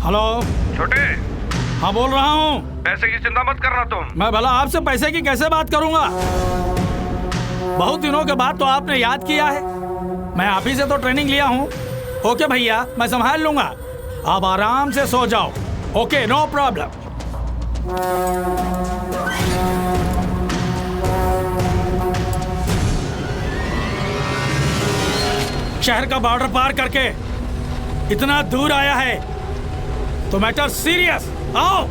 Hello छोटे, हाँ बोल रहा हूँ। पैसे की चिंता मत करना तुम। मैं भला आपसे पैसे की कैसे बात करूंगा? बहुत दिनों के बाद तो आपने याद किया है। मैं आप ही से तो ट्रेनिंग लिया हूँ। ओके भैया, मैं संभाल लूंगा। आप आराम से सो जाओ। Okay, no problem. शहर का बॉर्डर पार करके इतना दूर आया है तो मैटर सीरियस। आओ।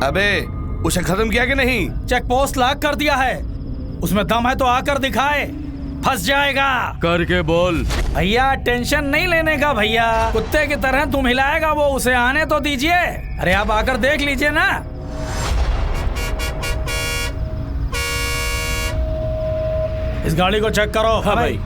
अबे, उसे खत्म किया कि नहीं? चेक पोस्ट लॉक कर दिया है। उसमें दम है तो आकर दिखाए। फंस जाएगा। करके बोल। भैया टेंशन नहीं लेने का भैया, कुत्ते की तरह तुम हिलाएगा वो, उसे आने तो दीजिए। अरे आप आकर देख लीजिए ना। इस गाड़ी को चेक करो। हाँ भाई।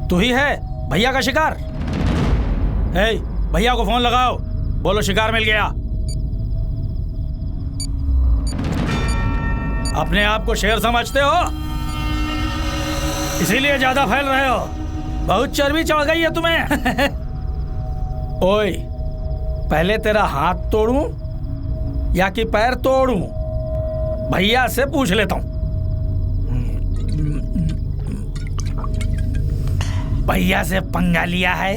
तू ही है भैया का शिकार? हे, भैया को फोन लगाओ, बोलो शिकार मिल गया। अपने आप को शेर समझते हो, इसीलिए ज्यादा फैल रहे हो। बहुत चर्बी चढ़ गई है तुम्हें। ओए, पहले तेरा हाथ तोड़ूं या कि पैर तोड़ूं? भैया से पूछ लेता हूं। भैया से पंगा लिया है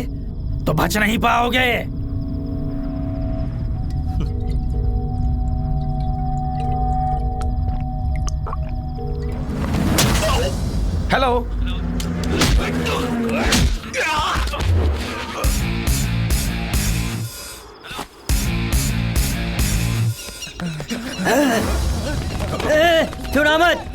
तो बच नहीं पाओगे। हेलो। छुड़ा मत।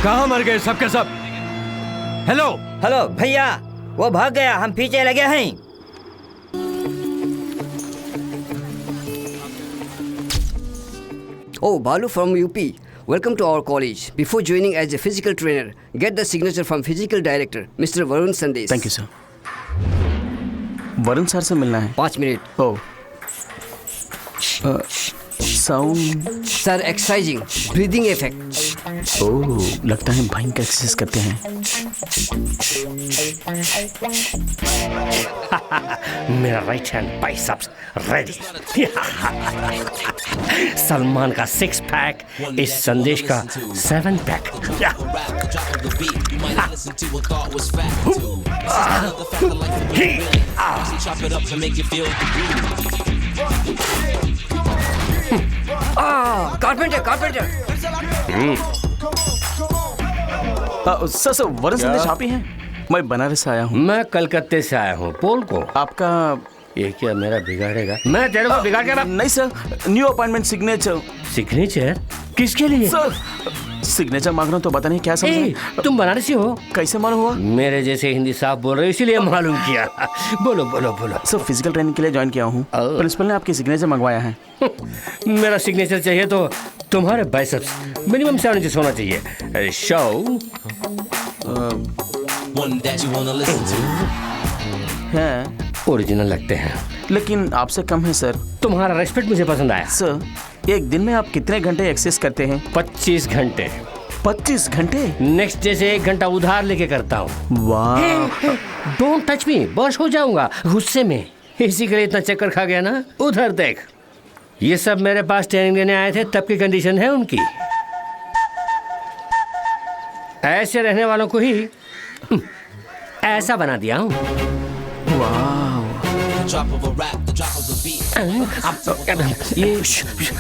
कहाँ मर गए सब के सब? हेलो हेलो भैया, वो भाग गया, हम पीछे लगे हैं। Oh, Balu from UP. Welcome to our college. Before joining as a physical trainer, get the signature from physical director, Mr. Varun Sandesh. Thank you sir. Varun sir से मिलना है। 5 मिनट। Oh, sound. Sir, exercising, breathing effect. Oh, लगता है भयंकर exercise करते हैं। मेरा right hand biceps ready. Salman का 6 पैक, इस संदेश का 7 pack. Carpenter. Sir sir, Varun Sandesh आप ही हैं? मैं बनारस से आया हूँ। मैं कलकत्ते से आया हूँ। पोल को आपका ये क्या मेरा बिगाड़ेगा? मैं तेरे को बिगाड़ के नहीं sir, new appointment signature. Signature किसके लिए? सर, सिग्नेचर मांग रहा हूँ तो पता नहीं क्या समझे। तुम बनारसी हो? कैसे मालूम हुआ? मेरे जैसे हिंदी साफ बोल रहे हो इसीलिए मालूम किया। बोलो बोलो बोलो। सर, फिजिकल ट्रेनिंग के लिए ज्वाइन किया हूँ। प्रिंसिपल ने आपकी सिग्नेचर मंगवाया है। मेरा सिग्नेचर चाहिए तो तुम्हारे बाइसेप्स मिनिमम 7 इंच होना चाहिए। शो है, ओरिजिनल लगते हैं लेकिन आपसे कम है सर। तुम्हारा रेस्पेक्ट मुझे पसंद आया। सर, एक दिन में आप कितने घंटे एक्सरसाइज करते हैं? 25 घंटे। 25 घंटे? नेक्स्ट डे से 1 घंटा उधार लेके करता हूँ। वाह। डोंट टच मी, बश हो जाऊंगा गुस्से में। इसी के लिए इतना चक्कर खा गया ना। उधर देख, ये सब मेरे पास ट्रेनिंग लेने आए थे, तब की कंडीशन है उनकी। ऐसे रहने वालों को ही ऐसा बना दिया हूँ।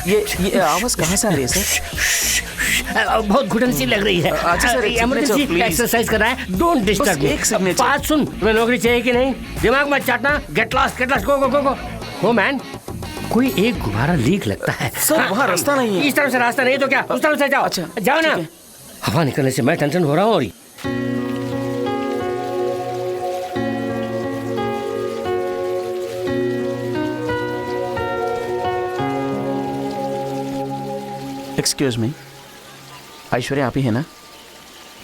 ये आवाज कहाँ से आ रही है सर? बहुत घुटन सी लग रही है। अच्छा सर, एक इमरजेंसी signature, please. एक्सरसाइज कर रहा है। डोंट डिस्टर्ब बस मी। एक signature. बात सुन, तुम्हें नौकरी चाहिए कि नहीं? दिमाग मत चाटना। गेट लॉस्ट, गो गो गो गो। हो मैन, कोई एक गुब्बारा लीक लगता है। सर, वहाँ रास्ता नहीं है। इस तरफ से रास्ता नहीं है तो क्या, उस तरफ से जाओ। अच्छा, जाओ ना। ठीक है। हवा निकलने से मैं टेंशन हो रहा हूँ। और एक्सक्यूज मी, ऐश्वर्या आप ही है ना?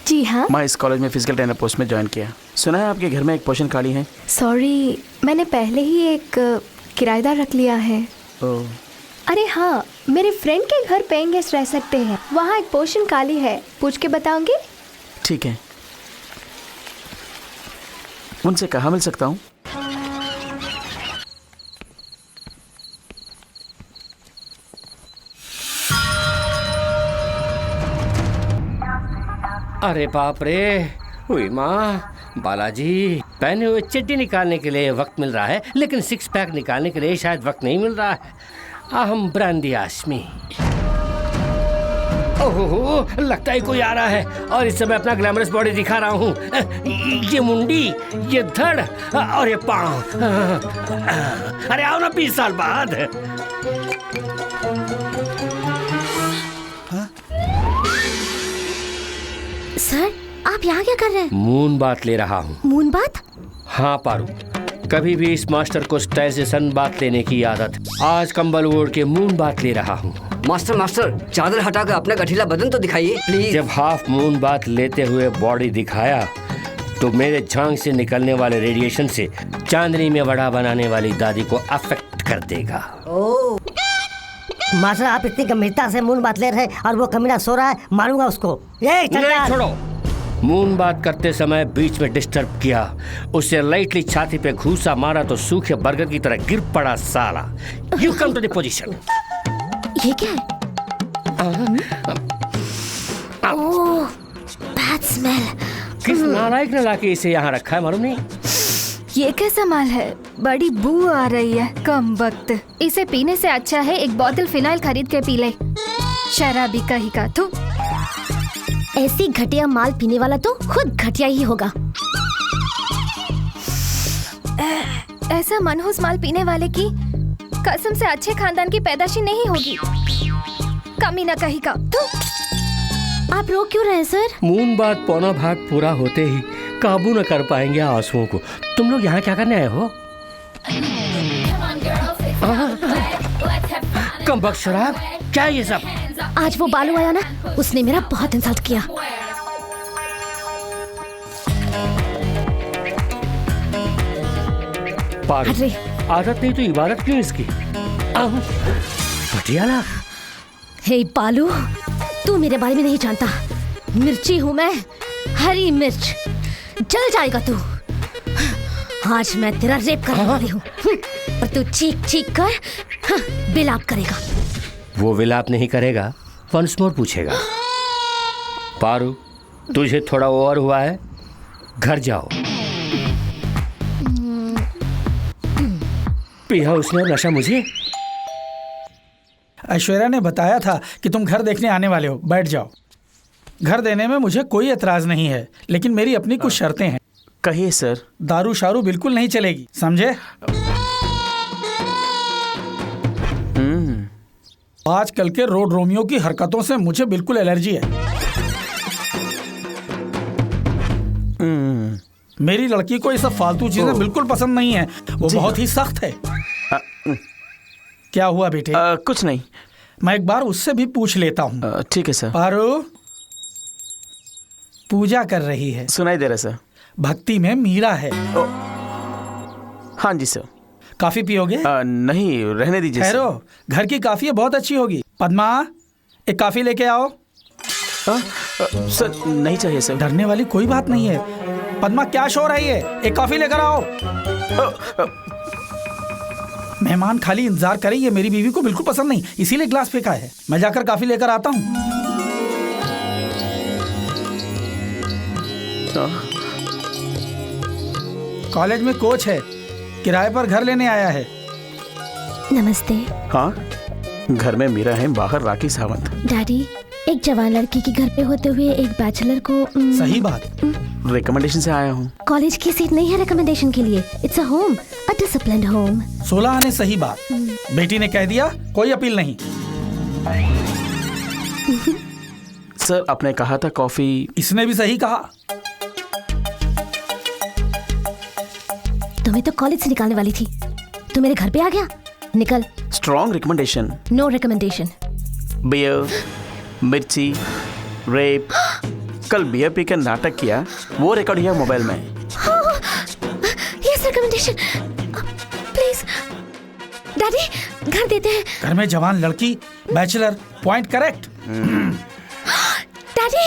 जी हाँ। मैं इस कॉलेज में फिजिकल ट्रेनर पोस्ट में ज्वाइन किया। सुना है आपके घर में एक पोजीशन खाली है। सॉरी, मैंने पहले ही एक किराएदार रख लिया है। अरे हाँ, मेरे फ्रेंड के घर पेइंग गेस्ट रह सकते हैं। वहाँ एक पोजीशन खाली है, पूछ के बताऊंगी। ठीक है, उनसे कहाँ मिल सकता हूँ? अरे बाप रे, हुई माँ, बालाजी, पहने हुए चड्डी निकालने के लिए वक्त मिल रहा है, लेकिन सिक्स पैक निकालने के लिए शायद वक्त नहीं मिल रहा है। अहम ब्रांदी आशमी। ओहो, लगता है कोई आ रहा है और इस समय अपना ग्लैमरस बॉडी दिखा रहा हूँ। ये मुंडी, ये धड़ और ये पाँव। अरे आओ ना 20 साल बाद। सर, आप यहाँ क्या कर रहे हैं? मून बात ले रहा हूँ। मून बात? हाँ पारू, कभी भी इस मास्टर को स्टाइल से सन बात लेने की आदत। आज कंबल ओढ़ के मून बात ले रहा हूँ। मास्टर, चादर हटाकर अपना गठीला बदन तो दिखाइए प्लीज। जब हाफ मून बात लेते हुए बॉडी दिखाया तो मेरे झांग से निकलने वाले रेडिएशन से चांदनी में वड़ा बनाने वाली दादी को अफेक्ट कर देगा। मास्टर, आप इतनी गंभीरता से मून बात ले रहे हैं और वो कमीना सो रहा है, मारूंगा उसको। ये चल नहीं, यार। छोड़ो। मून बात करते समय बीच में डिस्टर्ब किया, उसे लाइटली छाती पे घूसा मारा तो सूखे बर्गर की तरह गिर पड़ा साला। You come to the position. ये क्या है? Oh, bad smell. किस नालायक ने लाके इसे यहाँ रखा है मालूम नहीं? ये कैसा माल है? बड़ी बू आ रही है। कम वक्त, इसे पीने से अच्छा है एक बोतल फिनाइल खरीद के पी ले। शराबी कहीं का तू। ऐसी घटिया माल पीने वाला तो खुद घटिया ही होगा। ऐसा मनहूस माल पीने वाले की कसम से अच्छे खानदान की पैदाशी नहीं होगी। कमीना कहीं का तू। आप रो क्यों रहे सर? मून बात पौना भाग पूरा होते ही काबू न कर पाएंगे आंसुओं को। तुम लोग यहाँ क्या करने आए हो? कम बख्श शराब, क्या ये सब? आज वो बालू आया ना, उसने मेरा बहुत इंसल्ट किया। पागल, अरे। आदत नहीं तो इबादत क्यों इसकी? पटियाला। हे बालू, तू मेरे बारे में नहीं जानता। मिर्ची हूँ मैं, हरी मिर्च। जल जाएगा तू। आज मैं तेरा रेप करने वाली हूँ और तू चीख चीख कर विलाप करेगा। वो विलाप नहीं करेगा, वंस मोर पूछेगा। पारू, तुझे थोड़ा ओवर हुआ है, घर जाओ। पिया उसने नशा मुझे। ऐश्वर्या ने बताया था कि तुम घर देखने आने वाले हो। बैठ जाओ। घर देने में मुझे कोई एतराज नहीं है, लेकिन मेरी अपनी कुछ शर्तें हैं। कहिए सर। दारू शारू बिल्कुल नहीं चलेगी, समझे? आजकल के रोड रोमियो की हरकतों से मुझे बिल्कुल एलर्जी है। मेरी लड़की को ये सब फालतू चीजें बिल्कुल पसंद नहीं है। वो बहुत ही सख्त है। क्या हुआ बेटे? कुछ नहीं। मैं एक बार उससे भी पूछ लेता हूँ। ठीक है सर। पारो पूजा कर रही है। सुनाई दे रहा सर। भक्ति में मीरा है। हाँ जी सर। काफी पियोगे? नहीं, रहने दीजिए। ठहरो, घर की काफी बहुत अच्छी होगी। पद्मा, एक काफी लेके आओ। सर नहीं चाहिए सर। डरने वाली कोई बात नहीं है। पद्मा, क्या शोर है ये? एक कॉफी लेकर आओ। मेहमान खाली इंतजार करें, ये मेरी बीवी को बिल्कुल पसंद नहीं, इसीलिए ग्लास फेंका है। मैं जाकर कॉफी लेकर आता हूँ। कॉलेज में कोच है, किराए पर घर लेने आया है। नमस्ते। हाँ, घर में मीरा है, बाहर राखी सावंत। डैडी, एक जवान लड़की के घर पे होते हुए एक बैचलर को सही बात। रिकमेंडेशन से आया हूँ। कॉलेज की सीट नहीं है रिकमेंडेशन के लिए। It's a home, a disciplined home. 16 आने सही बात। बेटी ने कह दिया, कोई अपील नहीं। सर, आपने कहा था कॉफी। इसने भी सही कहा। तुम्हें तो कॉलेज से निकालने वाली थी, तू मेरे घर पे आ गया। निकल। Strong recommendation. No recommendation. Beer, मिर्ची, रेप। कल बियर पी कर नाटक किया, वो रिकॉर्ड है मोबाइल में। Yes recommendation. प्लीज डैडी, घर देते हैं। घर में जवान लड़की, बैचलर, पॉइंट करेक्ट। डैडी,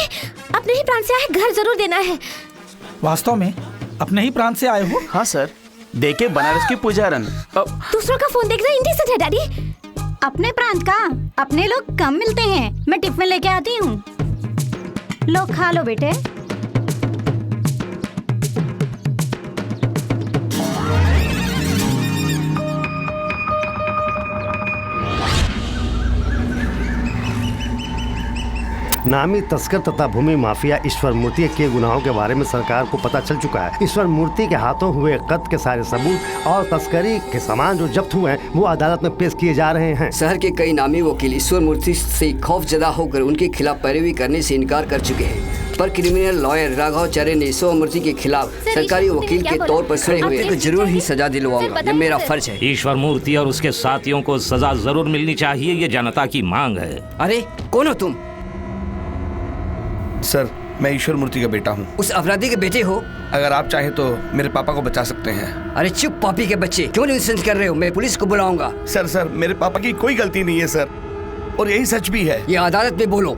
अपने ही प्रांत से आए, घर जरूर देना है। वास्तव में अपने ही प्रांत से आए हो? हाँ सर, देखे बनारस की पुजारन। दूसरों का फोन देखना इंडिसेंट है डैडी। अपने प्रांत का अपने लोग कम मिलते हैं। मैं टिफिन लेके आती हूँ, लो खा लो बेटे। नामी तस्कर तथा भूमि माफिया ईश्वर मूर्ति के गुनाहों के बारे में सरकार को पता चल चुका है। ईश्वर मूर्ति के हाथों हुए कत्ल के सारे सबूत और तस्करी के सामान जो जब्त हुए हैं वो अदालत में पेश किए जा रहे हैं। शहर के कई नामी वकील ईश्वर मूर्ति से खौफजदा होकर उनके खिलाफ पैरवी करने से इनकार कर चुके हैं, पर क्रिमिनल लॉयर राघवाचार्य ने ईश्वर मूर्ति के खिलाफ सरकारी वकील के तौर पर खड़े हुए को जरूर ही सजा दिलवाऊंगा। ये मेरा फर्ज है। ईश्वर मूर्ति और उसके साथियों को सजा जरूर मिलनी चाहिए, ये जनता की मांग है। अरे कौन हो तुम? सर, मैं ईश्वर मूर्ति का बेटा हूँ। उस अपराधी के बेटे हो? अगर आप चाहे तो मेरे पापा को बचा सकते हैं। अरे चुप पापी के बच्चे, क्यों न्यूसेंस कर रहे हो? मैं पुलिस को बुलाऊंगा। सर, मेरे पापा की कोई गलती नहीं है सर, और यही सच भी है। ये अदालत में बोलो।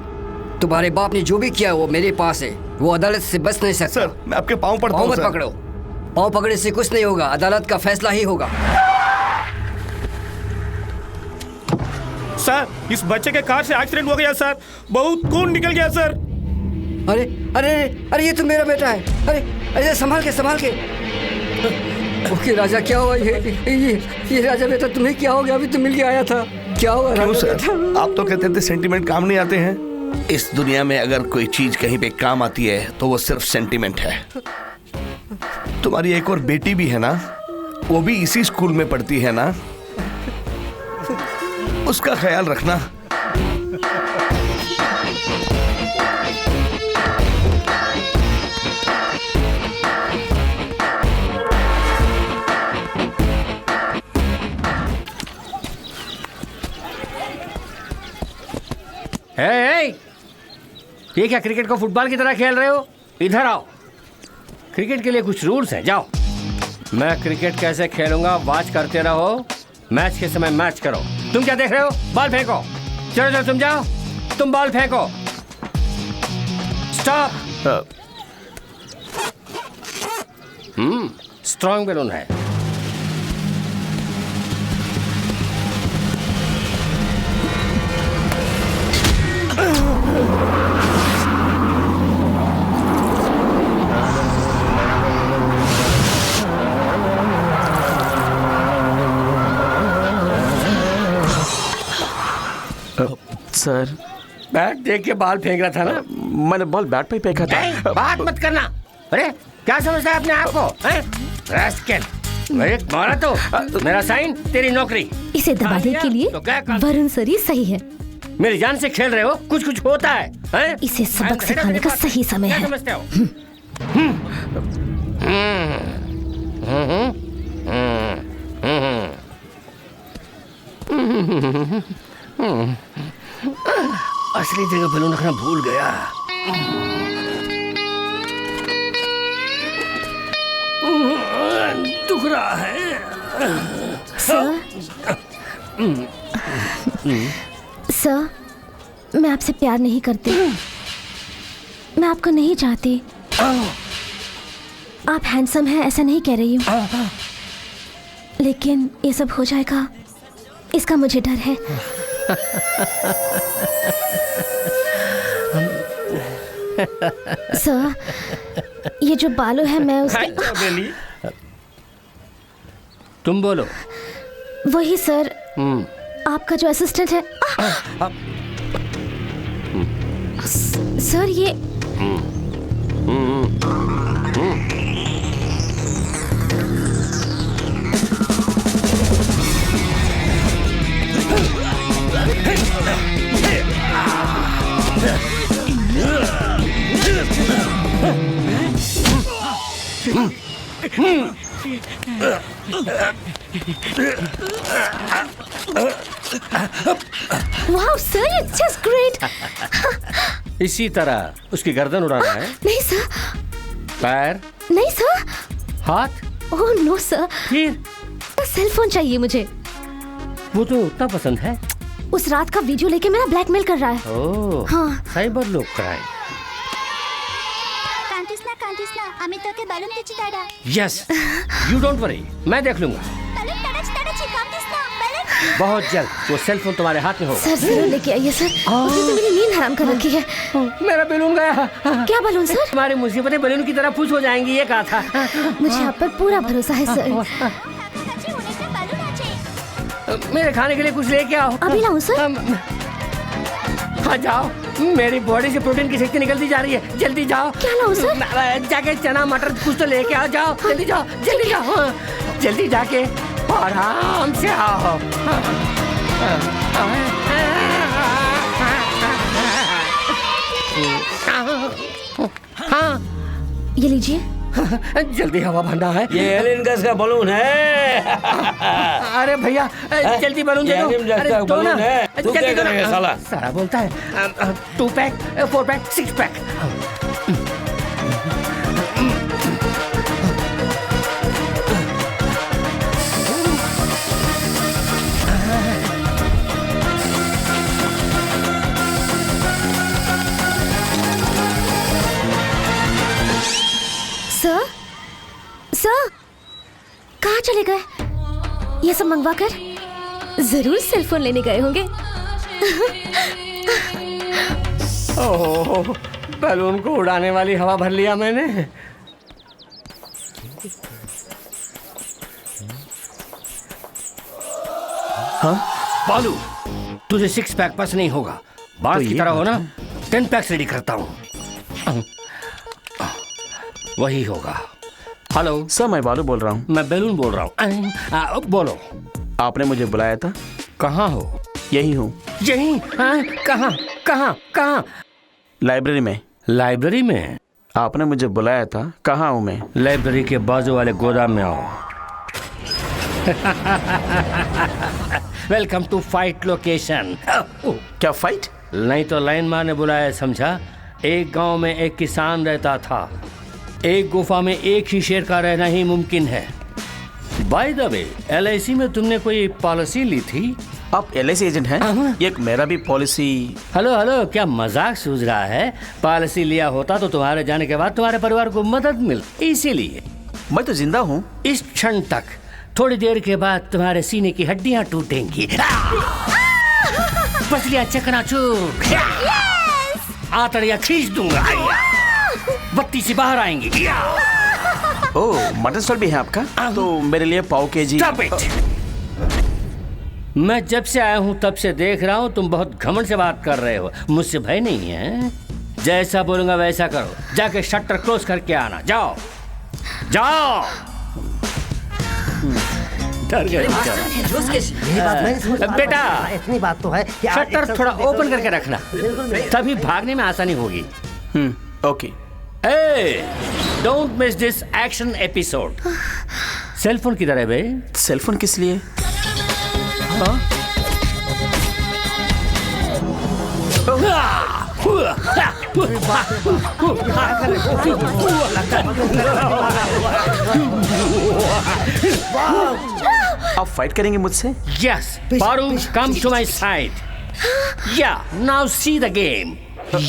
तुम्हारे बाप ने जो भी किया वो मेरे पास है, वो अदालत से बच नहीं सकता। सर, मैं आपके पाँव पड़ता हूँ। पाँव मत पकड़ो, पाँव पकड़ने से कुछ नहीं होगा, अदालत का फैसला ही होगा। सर, इस बच्चे के कार से एक्सीडेंट हो गया सर, बहुत खून निकल गया सर। अरे अरे अरे, ये तो मेरा बेटा है। अरे अरे, संभाल के। ओके राजा, क्या हुआ? ये राजा बेटा, तुम्हें क्या हो गया? अभी तो मिल के आया था। क्या हुआ? क्यों सर, आप तो कहते थे सेंटीमेंट काम नहीं आते हैं। इस दुनिया में अगर कोई चीज कहीं पे काम आती है तो वो सिर्फ सेंटीमेंट है। तुम्हारी एक और बेटी भी है ना, वो भी इसी स्कूल में पढ़ती है ना, उसका ख्याल रखना। ये क्या क्रिकेट को फुटबॉल की तरह खेल रहे हो? इधर आओ। क्रिकेट के लिए कुछ रूल्स हैं, जाओ। मैं क्रिकेट कैसे खेलूंगा वॉच करते रहो, मैच के समय मैच करो। तुम क्या देख रहे हो? बॉल फेंको। चलो तुम जाओ, तुम बॉल फेंको। स्टॉप। स्ट्रॉन्ग बैलून है। सर, बैट देख के बॉल फेंक रहा था ना? मैंने बॉल बैट पे फेंका था। बात मत करना। अरे क्या समझता है अपने आप को? रैस्कल, मारा तो मेरा साइन, तेरी नौकरी। इसे दबाने के लिए वरुण सर ही सही है। मेरी जान से खेल रहे हो, कुछ होता है? इसे सबक सिखाने का सही समय है। समझते हो? असली जगह बैलून रखना भूल गया। दुख रहा है। सर, मैं आपसे प्यार नहीं करती, मैं आपको नहीं चाहती। आप हैंडसम हैं ऐसा नहीं कह रही हूँ, लेकिन ये सब हो जाएगा इसका मुझे डर है। सर, ये जो बालू है मैं उसके बेली तुम बोलो। वही सर, आपका जो असिस्टेंट है। सर ये वाह सर, इट्स जस्ट ग्रेट। इसी तरह उसकी गर्दन उड़ाना है। नहीं सर। पैर? नहीं सर। हाथ? Oh no sir. फिर? सेल फोन चाहिए मुझे। वो तो उतना पसंद है। उस रात का वीडियो लेके मेरा ब्लैकमेल कर रहा है। ओह हाँ। साइबर लोग क्राइम। कांतिस्ना आम्ही तो के बलून दिची दादा। यस, यू डोंट वरी, मैं देख लूंगा। बलून तड़च कांतिस्ना बलून। बहुत जल्द वो सेल फोन तुम्हारे हाथ में होगा। सर जरूर लेके आइए सर। आपने तो मेरी नींद हराम कर रखी है। मेरा बलून गया। क्या बलून सर? तुम्हारी मुसीबतें बलून की तरह फूस हो जाएंगी, ये कहा था। मुझे आप पर पूरा भरोसा है सर। मेरे खाने के लिए कुछ लेके आओ। अभी लाऊं सर? हाँ जाओ, मेरी बॉडी से प्रोटीन की शक्ति निकलती जा रही है, जल्दी जाओ। क्या लाऊं सर? जाके चना मटर कुछ तो लेके आओ, जाओ जल्दी जाओ, जल्दी जाओ, जल्दी जाके आराम से आओ। हाँ ये लीजिए। जल्दी हवा भरना है। ये एलियन गैस का बलून है। अरे भैया जल्दी बलून दे दो। अरे दो ना, तू क्या करेगा साला? सारा बोलता है 2 pack 4 pack 6 pack. Sir sir कहाँ चले गए? ये सब मंगवा कर जरूर सेल फोन लेने गए होंगे। ओह, बैलून को उड़ाने वाली हवा भर लिया मैंने। हाँ? बालू, तुझे 6 पैक पास नहीं होगा। बात तो की तरह हो ना, 10 पैक्स रेडी करता हूँ। वही होगा। हेलो सर, मैं बालू बोल रहा हूँ। मैं बैलून बोल रहा हूँ। बोलो। आपने मुझे बुलाया था। कहाँ हो? यही हूँ। यही? कहाँ कहाँ कहाँ? लाइब्रेरी में। लाइब्रेरी में? आपने मुझे बुलाया था। कहाँ हूँ मैं? लाइब्रेरी के बाजू वाले गोदाम में आओ। Welcome to fight location. क्या फाइट? नहीं तो लाइन मार ने बुलाया, समझा? एक गांव में एक किसान रहता था। एक गुफा में एक ही शेर का रहना ही मुमकिन है। बाय द वे, LIC में तुमने कोई पॉलिसी ली थी? आप LIC एजेंट हैं? एक मेरा भी पॉलिसी। हेलो, क्या मजाक सूझ रहा है? पॉलिसी लिया होता तो तुम्हारे जाने के बाद तुम्हारे परिवार को मदद मिलती, इसीलिए। मैं तो जिंदा हूँ। इस क्षण तक। थोड़ी देर के बाद तुम्हारे सीने की हड्डियां टूटेंगी। पसलियां चकनाचूर। आंतड़ियां खींच दूंगा। बत्ती से बाहर आएंगी। ओह, मटन स्टॉल भी है आपका? तो मेरे लिए पाव केजी। Stop it! मैं जब से आया हूँ तब से देख रहा हूँ तुम बहुत घमंड से बात कर रहे हो। मुझसे भय नहीं है। जैसा बोलूंगा वैसा करो। जाके शटर क्लोज करके आना। जाओ जाओ। डर गए बेटा। इतनी बात तो है कि शटर थोड़ा ओपन करके रखना, तभी भागने में आसानी होगी। Okay. Don't miss this action episode. Cellphone किधर है बे? सेलफोन किस लिए? हाँ? आप फाइट करेंगे मुझसे? Yes, Paru, come to my side. Yeah, now see the game.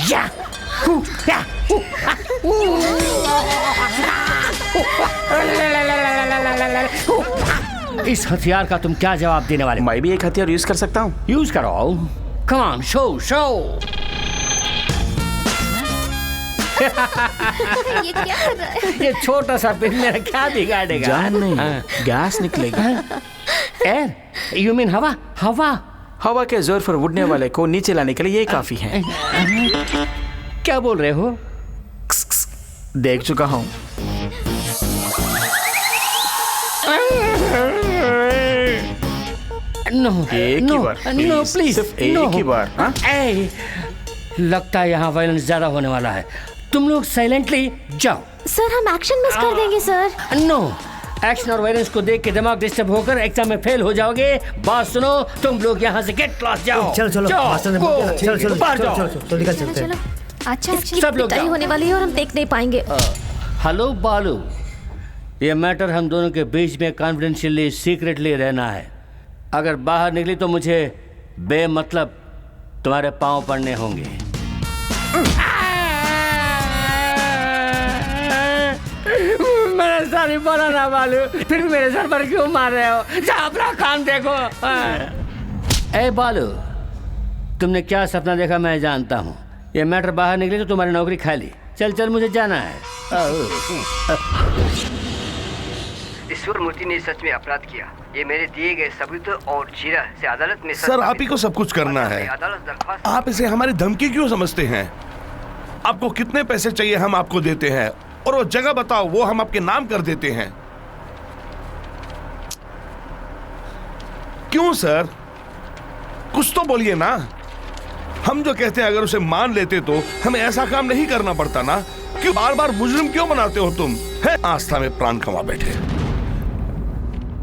Yeah, इस हथियार का तुम क्या जवाब देने वाले? मैं भी एक हथियार यूज कर सकता हूँ। यूज करो। Come on, show show. ये क्या कर रहा है? ये छोटा सा पिन मेरा क्या बिगाड़ेगा? जान नहीं, गैस निकलेगा। एयर, यू मीन हवा? हवा हवा के जोर पर उड़ने वाले को नीचे लाने के लिए ये काफी है। क्या बोल रहे हो? देख चुका हूँ। नो, एक ही बार, नो प्लीज, सिर्फ एक ही बार। हाँ? लगता है यहाँ वायलेंस ज्यादा होने वाला है। तुम लोग साइलेंटली जाओ। सर हम एक्शन मिस कर देंगे सर। नो, एक्शन और वायलेंस को देख के दिमाग डिस्टर्ब होकर एग्जाम में फेल हो जाओगे। बात सुनो, तुम लोग यहाँ से गेट क्लास जाओ। चलो चलो मास्टर ने बोल दिया। चलो चलो बाहर जाओ। चलो निकल चलते हैं। अच्छा सब लोग पिटाई होने वाली है और हम देख नहीं पाएंगे। हेलो बालू, ये मैटर हम दोनों के बीच में कॉन्फिडेंशियली सीक्रेटली रहना है। अगर बाहर निकली तो मुझे बेमतलब तुम्हारे पांव पड़ने होंगे। मैंने सारी बोला ना बालू, फिर भी मेरे सर पर क्यों मार रहे हो? जा अपना काम देखो। ए बालू, तुमने क्या सपना देखा मैं जानता हूँ। ये मैटर बाहर निकली तो तुम्हारी नौकरी खाली। चल चल, मुझे जाना है। ईश्वर मूर्ति ने सच में अपराध किया। ये मेरे दिए गए सबूत और जीरा से अदालत में सर आप ही को सब कुछ करना है। आप इसे हमारी धमकी क्यों समझते हैं? आपको कितने पैसे चाहिए हम आपको देते हैं, और वो जगह बताओ वो हम आपके नाम कर देते हैं। क्यों सर, कुछ तो बोलिए ना। हम जो कहते हैं अगर उसे मान लेते तो हमें ऐसा काम नहीं करना पड़ता ना। क्यों बार बार मुजरिम क्यों बनाते हो तुम? है आस्था में प्राण खवा बैठे।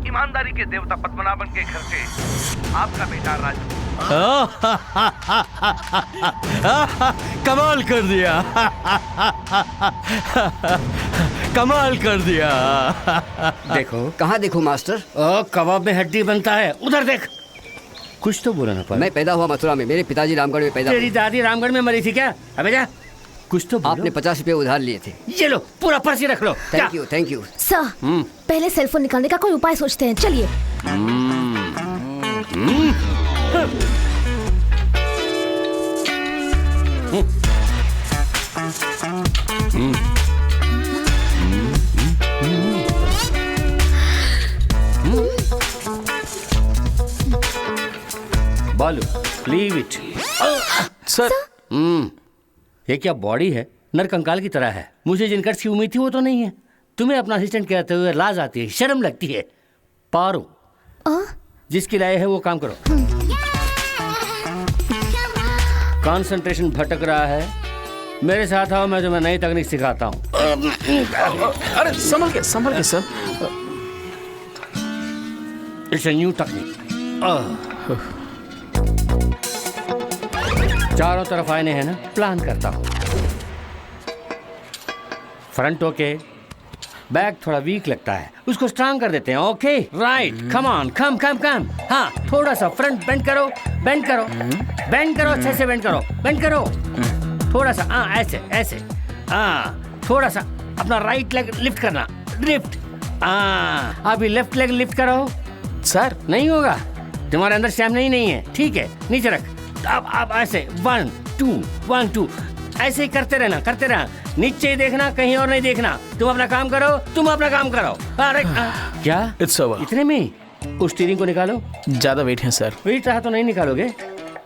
ईमानदारी के देवता पद्मनाभन के घर से आपका बेटा राजू। कमाल कर दिया। कमाल कर दिया। देखो कहाँ देखो मास्टर? कबाब में हड्डी बनता है, उधर देख। कुछ तो बोला ना पर। मैं पैदा हुआ मथुरा में, मेरे पिताजी रामगढ़ में पैदा हुए। तेरी दादी रामगढ़ में मरी थी क्या? अबे जा, कुछ तो बोलो। आपने 50 रुपए उधार लिए थे। ये लो, पूरा पर्ची रख लो। Thank you thank you. Sir पहले सेलफोन निकालने का कोई उपाय सोचते हैं, चलिए। बालू, लीव इट। सर ये क्या बॉडी है? नरकंकाल की तरह है। मुझे जिन कट्स की उम्मीद थी वो तो नहीं है। तुम्हें अपना असिस्टेंट कहते हुए लाज आती है, शर्म लगती है। पारो, जिसकी लाए है वो काम करो। कंसंट्रेशन भटक रहा है, मेरे साथ आओ, मैं तुम्हें नई तकनीक सिखाता हूँ। अरे संभल के sir. It's a new technique. चारों तरफ आईने हैं ना, प्लान करता हूँ। फ्रंट ओके, बैक थोड़ा वीक लगता है, उसको स्ट्रांग कर देते हैं। ओके राइट, कम ऑन, कम कम कम। हाँ, थोड़ा सा फ्रंट बेंड करो, बेंड करो, बेंड करो, अच्छे से बेंड करो, बेंड करो। थोड़ा सा, हाँ ऐसे ऐसे। हाँ, थोड़ा सा अपना राइट लेग लिफ्ट करना, लिफ्ट। हाँ, अभी लेफ्ट लेग लिफ्ट करो। सर नहीं होगा, तुम्हारे अंदर स्टैमिना नहीं है। ठीक है, नीचे रख। अब ऐसे 1 2 1 2 ऐसे ही करते रहना, करते रहना। नीचे ही देखना, कहीं और नहीं देखना। तुम अपना काम करो, तुम अपना काम करो। अरे क्या? It's over. इतने में उस स्टीयरिंग को निकालो। ज्यादा वेट है सर। वेट रहा तो नहीं निकालोगे।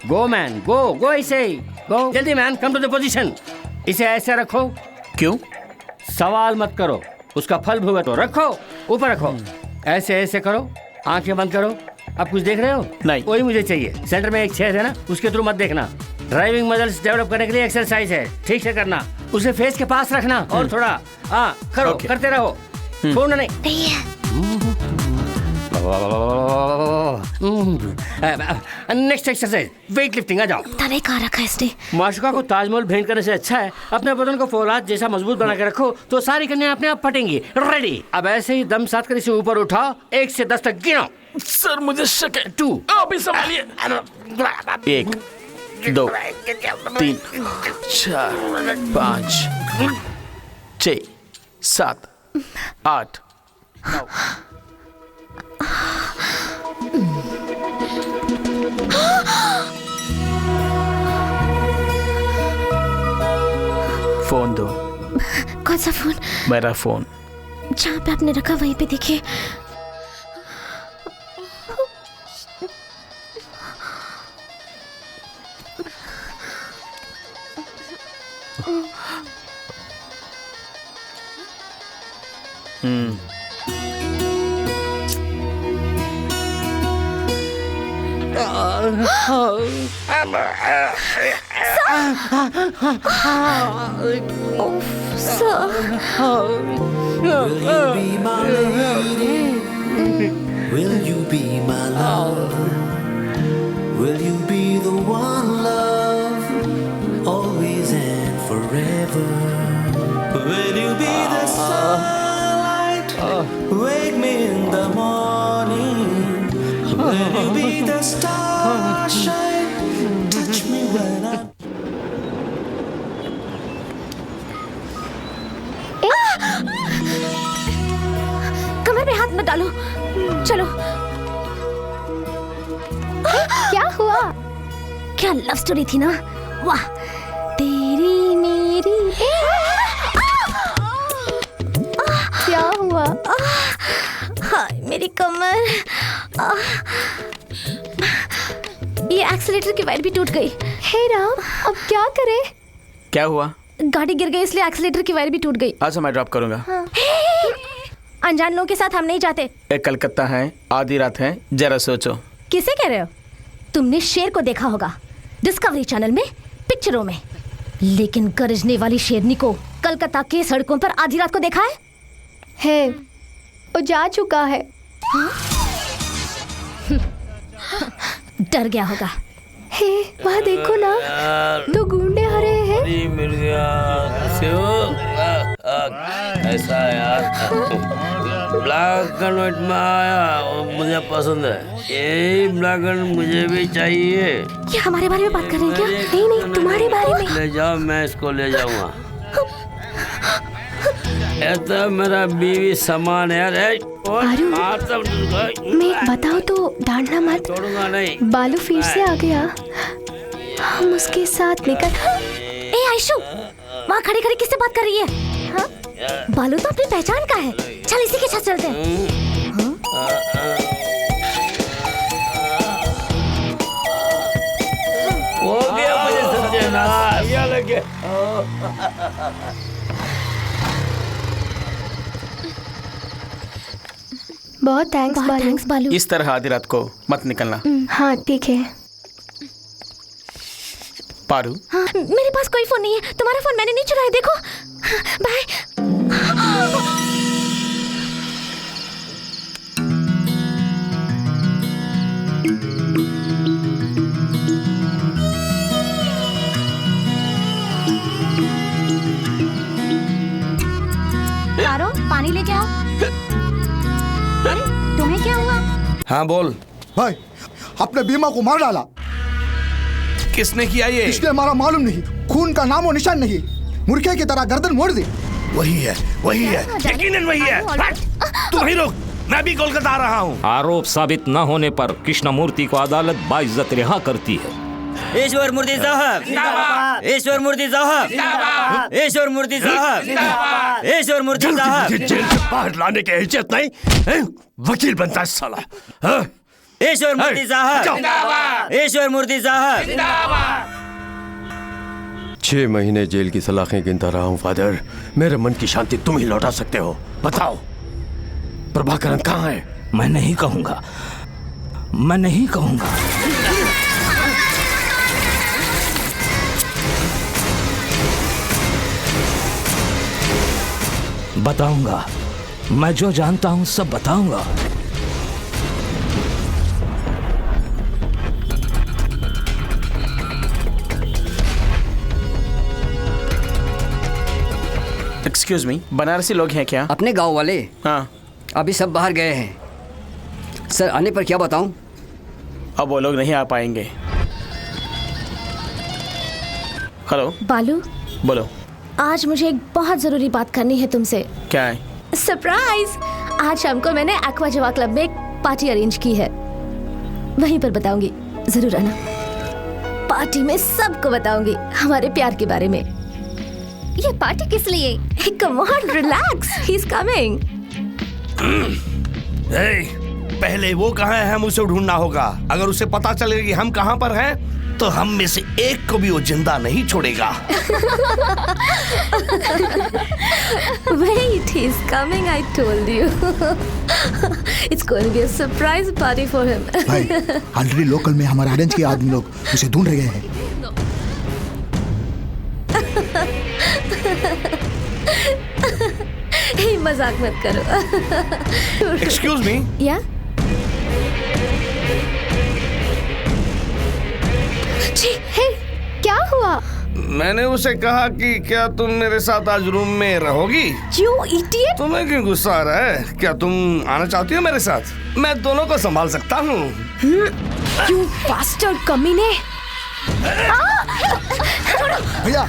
गो मैन, गो गो, ऐसे ही गो। जल्दी man, come to the position. इसे ऐसे रखो। क्यों? सवाल मत करो, उसका फल भुगतो। तो रखो, ऊपर रखो, ऐसे ऐसे करो, आंखें बंद करो। अब कुछ देख रहे हो? नहीं। वही मुझे चाहिए। सेंटर में एक छेद है ना, उसके थ्रू मत देखना। ड्राइविंग मसल्स डेवलप करने के लिए एक्सरसाइज है, ठीक से करना। उसे फेस के पास रखना और थोड़ा हाँ करो, करते रहो, छोड़ना नहीं। Next exercise weightlifting. आ जाओ। तने कहाँ रखा है इसने? माशुका को ताजमहल भेंट करने से अच्छा है अपने बदन को फौलाद जैसा मजबूत बना के रखो, तो सारी कन्या अपने आप फटेंगी। रेडी? अब ऐसे ही दम साथ कर इसे ऊपर उठाओ, 1 से 10 तक गिनो। सर मुझे शक है। 2, आप ही संभालिए। 1 2 3 4 5 6 7 8 9। फोन दो। कौन सा फोन? मेरा फोन। जहाँ पे आपने रखा वहीं पे देखिए। Will you be my love? Will you be the one love, always and forever? Will you be the sunlight, wake me in the morning? Will you be the starshine, touch me when I'm कमर में हाथ मत डालो, चलो। क्या हुआ? क्या love story थी ना? वाह, तेरी मेरी। क्या हुआ? हाय मेरी कमर। ये एक्सीलेटर की वायर भी टूट गई। हे राम, अब क्या करें? क्या हुआ? गाड़ी गिर गई इसलिए एक्सीलेटर की वायर भी टूट गई। अच्छा मैं ड्रॉप करूंगा। हाँ। अनजान लोगों के साथ हम नहीं जाते। एक कलकत्ता है, आधी रात है, जरा सोचो। किसे कह रहे हो? तुमने शेर को देखा होगा डिस्कवरी चैनल में, पिक्चरों में, लेकिन गरजने वाली शेरनी को कलकत्ता के सड़कों पर आधी रात को देखा है? वो जा चुका है। डर गया होगा। हे, वहाँ देखो ना, दो गुंडे आ रहे हैं। ऐसा यार, ब्लैक एंड व्हाइट में आया, मुझे पसंद है। यही ब्लैक एंड मुझे भी चाहिए। क्या हमारे बारे में बात कर रहे हैं क्या? नहीं नहीं, तुम्हारे बारे में। ले जाओ, मैं इसको ले जाऊंगा। ये तो मेरा बीवी समान है। मैं बताओ तो डांटना मत। छोड़ूंगा नहीं। बालू फिर से आ गया, हम उसके साथ निकल। ए आयशु, वहाँ खड़ी खड़ी किससे बात कर रही है? हाँ? बालू तो अपनी पहचान का है। चल इसी के साथ चलते हैं। हो गया मुझे सत्यानाश। क्या लगे? बहुत थैंक्स बालू। इस तरह आधी रात को मत निकलना। हाँ ठीक है। पारू, हाँ, मेरे पास कोई फोन नहीं है। तुम्हारा फोन मैंने नहीं चुराया, देखो। बाय। तारो, पानी लेके आओ। तुम्हें क्या हुआ? हाँ बोल भाई, अपने बीमा को मार डाला। किसने किया ये? इसलिए हमारा मालूम नहीं, खून का नामो निशान नहीं, मुर्गे की तरह गर्दन मोड़ दी। वही है, वही है, यकीनन वही है। तुम ही लोग, मैं भी कोलकाता आ रहा हूँ। आरोप साबित न होने पर कृष्णमूर्ति को अदालत बाइज्जत रिहा करती है। ईश्वर मूर्ति साहब, ईश्वर मूर्ति साहब, ईश्वर मूर्ति साहब, ईश्वर मूर्ति साहब। जेल से बाहर लाने की हैसियत नहीं, वकील बनता है साला। ईश्वर मूर्ति साहब, ईश्वर मूर्ति साहब। 6 महीने जेल की सलाखें गिनता रहा हूँ फादर। मेरे मन की शांति तुम ही लौटा सकते हो। बताओ प्रभाकरन कहाँ है? मैं नहीं कहूंगा, मैं नहीं कहूंगा। बताऊंगा, मैं जो जानता हूं सब बताऊंगा। एक्सक्यूज मी, बनारसी लोग हैं क्या? अपने गांव वाले? हाँ। अभी सब बाहर गए हैं सर। आने पर क्या बताऊं? अब वो लोग नहीं आ पाएंगे। हेलो बालू, बोलो। आज मुझे एक बहुत जरूरी बात करनी है तुमसे। क्या है? सरप्राइज! आज शाम को मैंने एक्वा जवा क्लब में एक पार्टी अरेंज की है, वहीं पर बताऊंगी, जरूर आना। पार्टी में सबको बताऊंगी हमारे प्यार के बारे में। ये पार्टी किस लिए? Come on relax, he is coming. पहले वो कहाँ है हम उसे ढूंढना होगा। अगर उसे पता चलेगा कि हम कहाँ पर हैं तो हम में से एक को भी वो जिंदा नहीं छोड़ेगा। Wait, he's coming, I told you. It's going to be a surprise party for him. भाई, ऑलरेडी लोकल में हमारे ऑरेंज के आदमी लोग उसे ढूंढ रहे हैं। Hey, मजाक मत करो। Excuse me? Yeah? हे, क्या हुआ? मैंने उसे कहा कि क्या तुम मेरे साथ आज रूम में रहोगी? You idiot! तुम्हें क्यों गुस्सा आ रहा है? क्या तुम आना चाहती हो मेरे साथ? मैं दोनों को संभाल सकता हूँ। You bastard कमीने! भैया,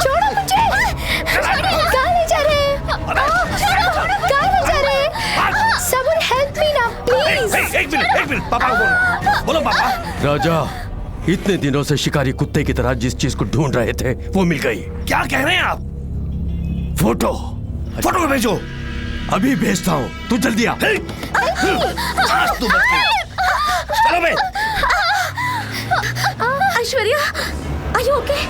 छोड़ो मुझे! कहाँ ले जा रहे हैं? कहाँ ले जा रहे हैं? Someone help me now, please! एक मिनट, पापा को बोलो पापा। राजा, इतने दिनों से शिकारी कुत्ते की तरह जिस चीज को ढूंढ रहे थे वो मिल गई। क्या कह रहे हैं आप? फोटो को भेजो। अभी भेजता हूँ, तू जल्दी आ। आज तू चलो बे। Aishwarya, are you okay?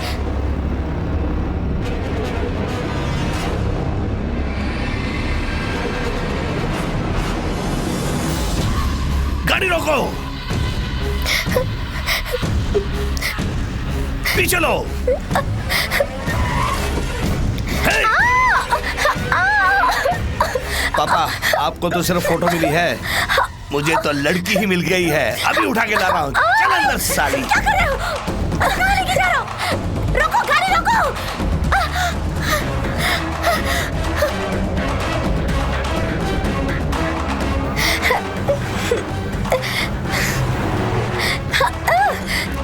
गाड़ी रोको। पीछे लो। पापा, आपको तो सिर्फ फोटो मिली है, मुझे तो लड़की ही मिल गई है। अभी उठा के ला रहा हूँ। चल अंदर साली। क्या कर रहे हो? कहाँ लेके जा रहे हो? रोको, गाड़ी रोको!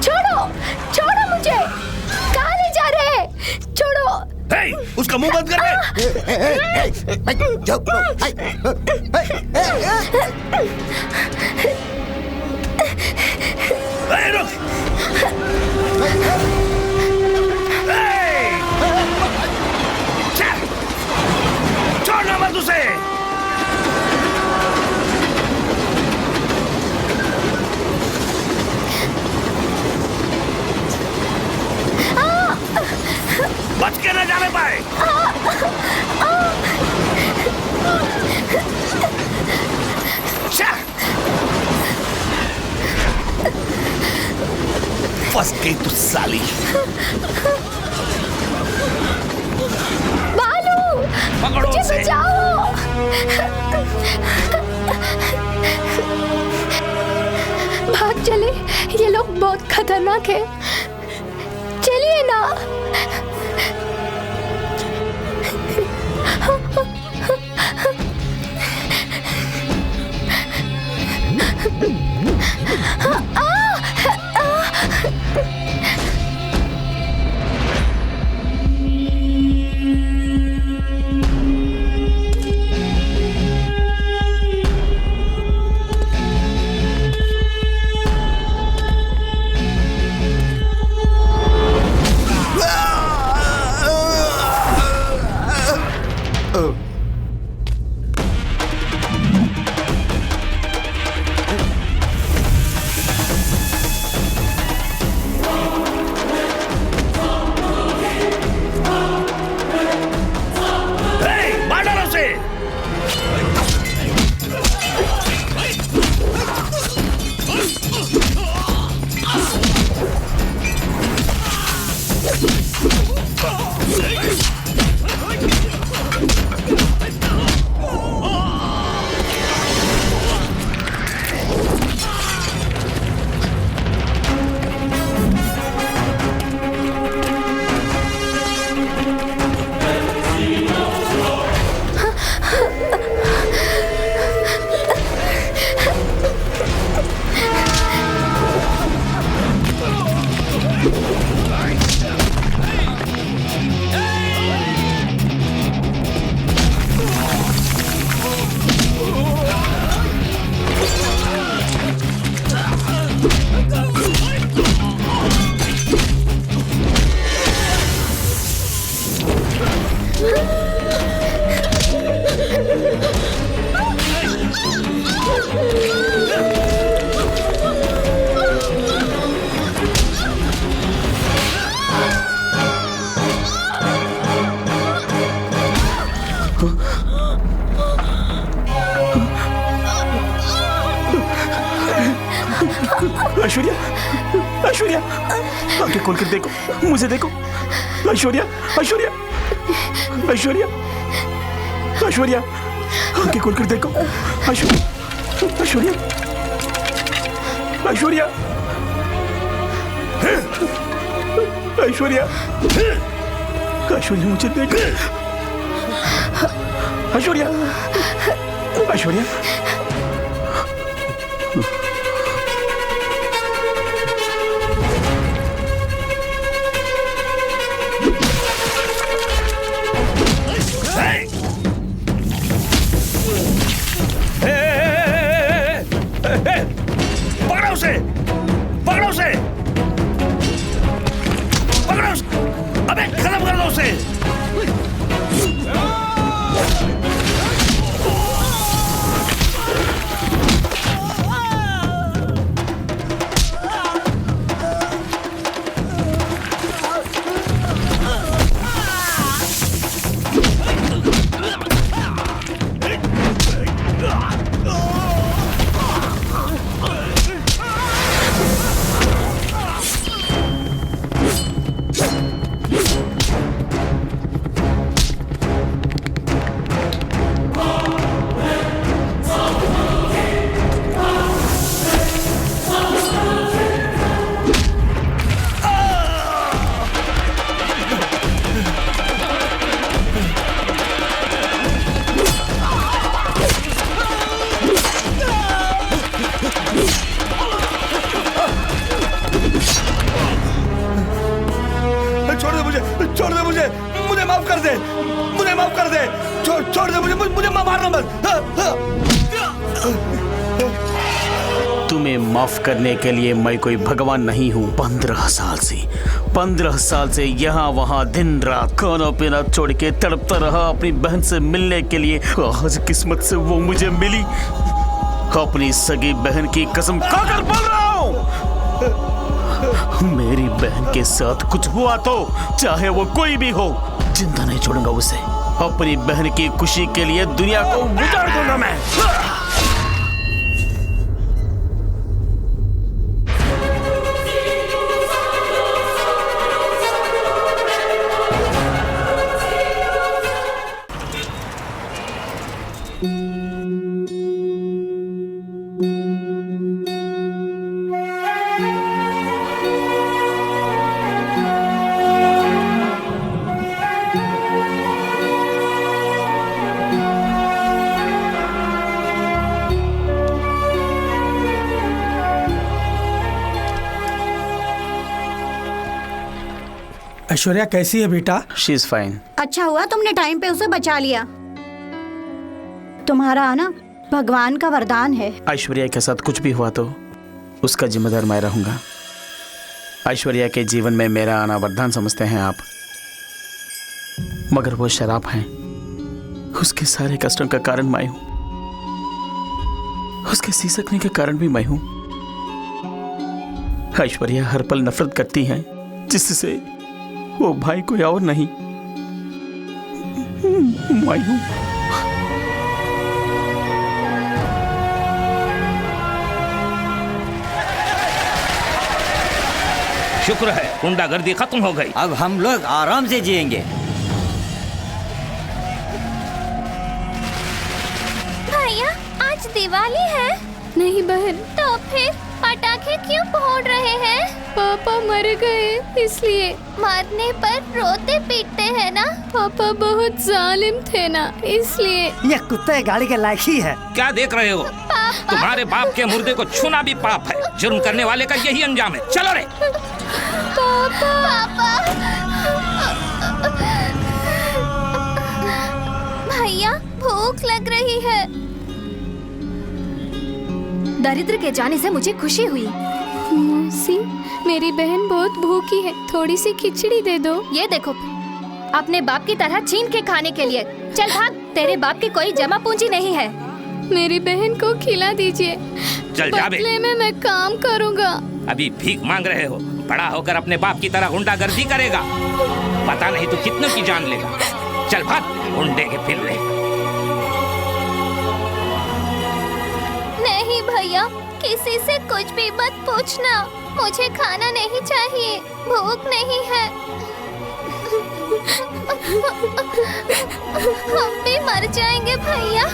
छोड़ो मुझे! कहाँ ले जा रहे हैं? छोड़ो! उसका मुंह बंद कर छोड़ना मत उसे। बच के न जाने पाए। फंस गई तू साली। बालू, पकड़ो मुझे उसे। बचाओ। भाग चले, ये लोग बहुत खतरनाक है। चलिए ना। ऐश्वर्या, आंखें खोल कर देखो, मुझे देखो। ऐश्वर्या, ऐश्वर्या, ऐश्वर्या, ऐश्वर्या, आंखें खोल कर देखो। ऐश्वर्या, ऐश्वर्या, ऐश्वर्या, ऐश्वर्या, ऐश्वर्या, मुझे देखो। ऐश्वर्या, ऐश्वर्या, पकड़ो उसे, पकड़ो उसे, पकड़ो उसे, अबे खत्म कर दो उसे। छोड़ दे मुझे, मुझे माफ कर दे, मुझे माफ कर दे, छोड़ दे मुझे, मुझे मारना मत। तुम्हें माफ करने के लिए मैं कोई भगवान नहीं हूँ। 15 साल से यहाँ वहाँ दिन रात खाना पीना छोड़ के तड़पता रहा अपनी बहन से मिलने के लिए। आज किस्मत से वो मुझे मिली। अपनी सगी बहन की कसम खाकर बोल रहा हूँ, मेरी बहन के साथ कुछ हुआ तो चाहे वो कोई भी हो, जिंदा नहीं छोड़ूंगा उसे। अपनी बहन की खुशी के लिए दुनिया को उजाड़ दूंगा मैं। ऐश्वर्या कैसी है बेटा? She is fine. अच्छा हुआ तुमने टाइम पे उसे बचा लिया। तुम्हारा आना भगवान का वरदान है। ऐश्वर्या के साथ कुछ भी हुआ तो उसका जिम्मेदार मैं रहूंगा। ऐश्वर्या के जीवन में मेरा आना वरदान समझते हैं आप, मगर वो शराब है। उसके सारे कष्टों का कारण मैं हूं, उसके सिसकने के कारण भी मैं हूं। ऐश्वर्या हर पल नफरत करती है, जिससे वो भाई कोई और नहीं, मैं हूं। शुक्र है गुंडागर्दी खत्म हो गई। अब हम लोग आराम से जिएंगे। भैया आज दिवाली है। नहीं बहन। तो फिर पटाखे क्यों फोड़ रहे हैं? पापा मर गए इसलिए। मरने पर रोते पीटते हैं ना। पापा बहुत जालिम थे ना, इसलिए। ये कुत्ते गाड़ी के लायक ही है। क्या देख रहे हो? तुम्हारे बाप के मुर्दे को छूना भी पाप है। जुर्म करने वाले का यही अंजाम है। चलो रे। पापा। भैया भूख लग रही है। दरिद्र के जाने से मुझे खुशी हुई। मौसी, मेरी बहन बहुत भूखी है, थोड़ी सी खिचड़ी दे दो। ये देखो, अपने बाप की तरह छीन के खाने के लिए। चल भाग, तेरे बाप की कोई जमा पूंजी नहीं है। मेरी बहन को खिला दीजिए। चल जा बे। बदले में मैं काम करूँगा। अभी भीख मांग रहे हो, बड़ा होकर अपने बाप की तरह गुंडागर्दी करेगा। पता नहीं तू कितनों की जान लेगा। चल भाग, गुंडे के फिर ले। नहीं भैया, भैया किसी से कुछ भी मत पूछना। मुझे खाना नहीं चाहिए, भूख नहीं है। हम भी मर जाएंगे भैया।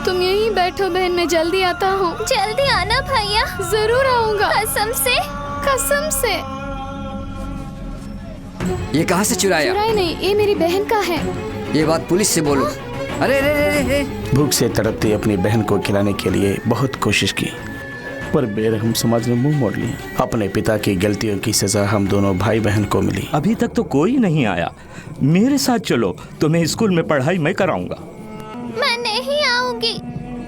तुम यहीं बैठो बहन, मैं जल्दी आता हूँ। जल्दी आना भैया। जरूर आऊंगा, कसम से। कसम से। ये कहाँ से चुराया? चुराया नहीं, ये मेरी बहन का है। ये बात पुलिस से बोलो। अरे रे रे रे। भूख से तड़पती अपनी बहन को खिलाने के लिए बहुत कोशिश की, पर बेरहम समाज ने मुंह मोड़ लिया। अपने पिता की गलतियों की सजा हम दोनों भाई बहन को मिली। अभी तक तो कोई नहीं आया। मेरे साथ चलो, तुम्हें स्कूल में पढ़ाई मैं कराऊंगा। मैं नहीं आऊंगी,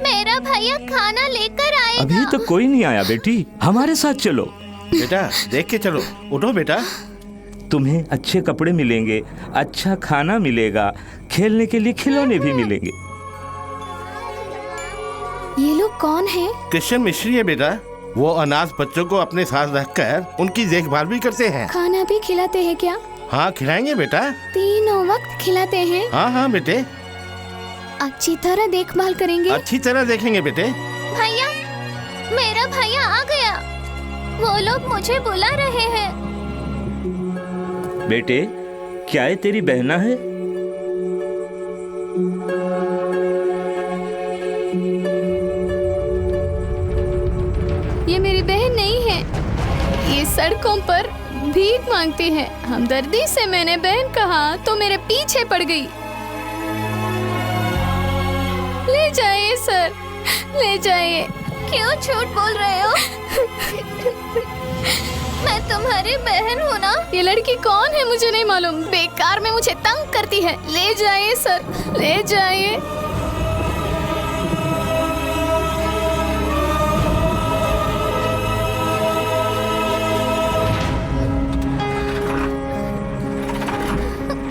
मेरा भैया खाना लेकर आएगा। अभी तक कोई नहीं आया बेटी, हमारे साथ चलो। बेटा देख के चलो, उठो बेटा। तुम्हें अच्छे कपड़े मिलेंगे, अच्छा खाना मिलेगा, खेलने के लिए खिलौने भी मिलेंगे। ये लोग कौन है? क्रिश्चियन मिस्ट्री है बेटा। वो अनाथ बच्चों को अपने साथ रखकर उनकी देखभाल भी करते हैं। खाना भी खिलाते हैं क्या? हाँ खिलाएंगे बेटा। तीनों वक्त खिलाते हैं? हाँ हाँ बेटे। अच्छी तरह देखभाल करेंगे? अच्छी तरह देखेंगे बेटे। भैया, मेरा भैया आ गया। वो लोग मुझे बुला रहे हैं। बेटे, क्या ये तेरी बहना है? ये मेरी बहन नहीं है। ये सड़कों पर भीख मांगती है। हमदर्दी से मैंने बहन कहा तो मेरे पीछे पड़ गई। ले जाइए सर, ले जाइए। क्यों झूठ बोल रहे हो? मैं तुम्हारी बहन हूँ ना। ये लड़की कौन है मुझे नहीं मालूम। बेकार में मुझे तंग करती है। ले जाइए सर, ले जाइए।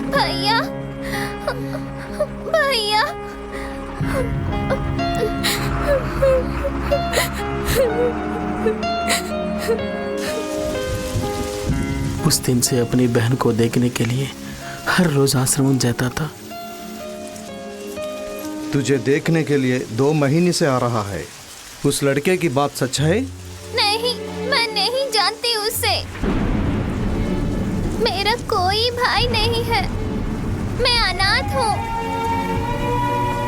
भैया, भैया। उस दिन से अपनी बहन को देखने के लिए हर रोज आश्रम जाता था। तुझे देखने के लिए 2 महीने से आ रहा है। उस लड़के की बात सच है? नहीं, मैं नहीं जानती उसे। मेरा कोई भाई नहीं है। मैं अनाथ हूँ।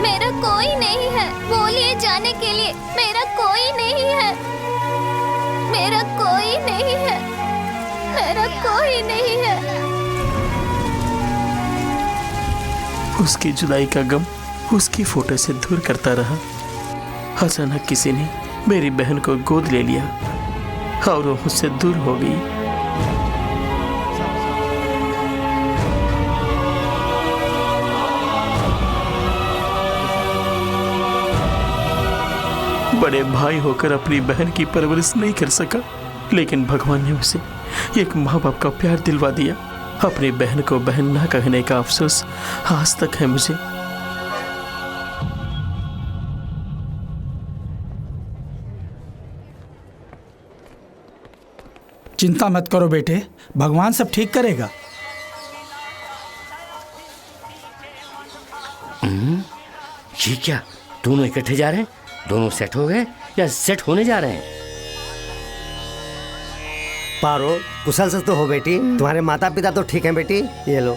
मेरा कोई नहीं है। बोलिए जाने के लिए। मेरा कोई नहीं है। मेरा कोई नहीं है। मेरा कोई नहीं है। उसकी जुदाई का गम उसकी फोटो से दूर करता रहा। अचानक किसी ने मेरी बहन को गोद ले लिया और वो मुझसे दूर हो गई। बड़े भाई होकर अपनी बहन की परवरिश नहीं कर सका, लेकिन भगवान ने उसे एक माँ बाप का प्यार दिलवा दिया। अपनी बहन को बहन ना कहने का अफसोस आज तक है मुझे। चिंता मत करो बेटे, भगवान सब ठीक करेगा। ये क्या, दोनों इकट्ठे जा रहे हैं? दोनों सेट हो गए या सेट होने जा रहे हैं? पारो, कुशल से तो हो बेटी। तुम्हारे माता पिता तो ठीक हैं बेटी। ये लो,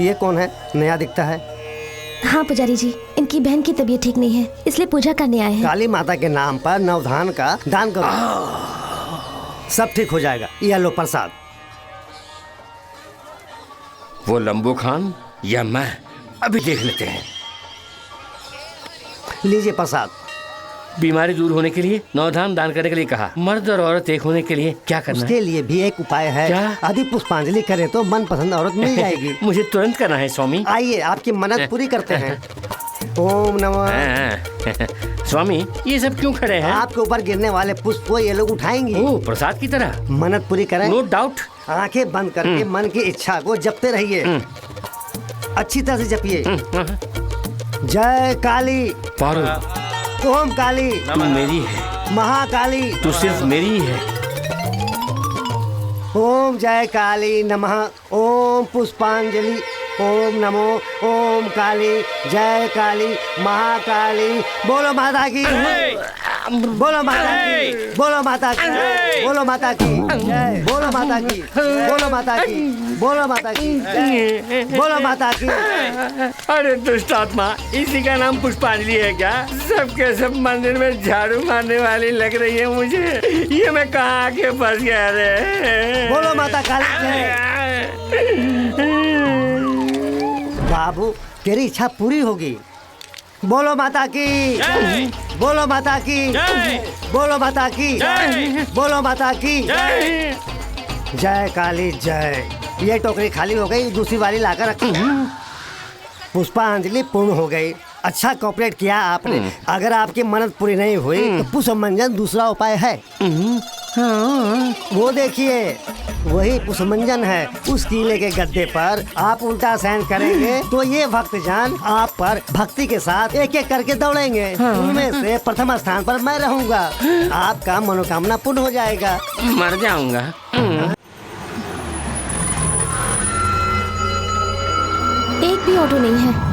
ये कौन है? नया दिखता है। हाँ पुजारी जी, इनकी बहन की तबीयत ठीक नहीं है, इसलिए पूजा करने आए हैं। काली माता के नाम पर नवधान का दान करो, सब ठीक हो जाएगा। ये लो प्रसाद। वो लंबू खान या मैं, अभी देख लेते हैं। लीजिए प्रसाद। बीमारी दूर होने के लिए नवधान दान करने के लिए कहा। मर्द और औरत एक होने के लिए क्या करना उसके है? लिए भी एक उपाय है। क्या? यदि पुष्पांजलि करें तो मनपसंद औरत मिल जाएगी। मुझे तुरंत करना है स्वामी। आइए आपकी मन्नत पूरी करते हैं। ओम नमः। स्वामी, ये सब क्यों खड़े हैं? आपके ऊपर गिरने वाले पुष्प को ये लोग उठाएंगे। ओह, प्रसाद की तरह। मन्नत पूरी करें। No doubt. आंखें बंद करके मन की इच्छा को जपते रहिए। अच्छी तरह से जपिए। जय काली। पारो, ओम काली, तू मेरी है। महाकाली, तू सिर्फ मेरी ही है। ओम जय काली नमः। ओम पुष्पांजलि। ओम नमो ओम काली जय काली महाकाली। बोलो माता की, बोलो माता की, बोलो माता की, बोलो माता की जय, बोलो माता की, बोलो माता की, बोलो माता की जय, बोलो माता की। अरे दुष्ट आत्मा, इसी का नाम पुष्पांजलि है क्या? सबके सब मंदिर में झाड़ू मारने वाली लग रही है मुझे। ये मैं कहाँ आके फंस गया रे? बोलो माता काली जय। बाबू तेरी इच्छा पूरी होगी। बोलो माता की, बोलो माता की, बोलो माता की, बोलो माता की जय काली जय। ये टोकरी खाली हो गई, दूसरी वाली लाकर रखी। पुष्पांजलि पूर्ण हो गई। अच्छा कोऑपरेट किया आपने। अगर आपकी मन्नत पूरी नहीं हुई तो पुष्पमंजन दूसरा उपाय है। वो देखिए, वही पुष्पमंजन है। उस किले के गद्दे पर आप उल्टा सहन करेंगे तो ये भक्तजन आप पर भक्ति के साथ एक एक करके दौड़ेंगे। उनमें से प्रथम स्थान पर मैं रहूंगा। आपका मनोकामना पूर्ण हो जाएगा। मर जाऊंगा। एक भी ऑटो नहीं है।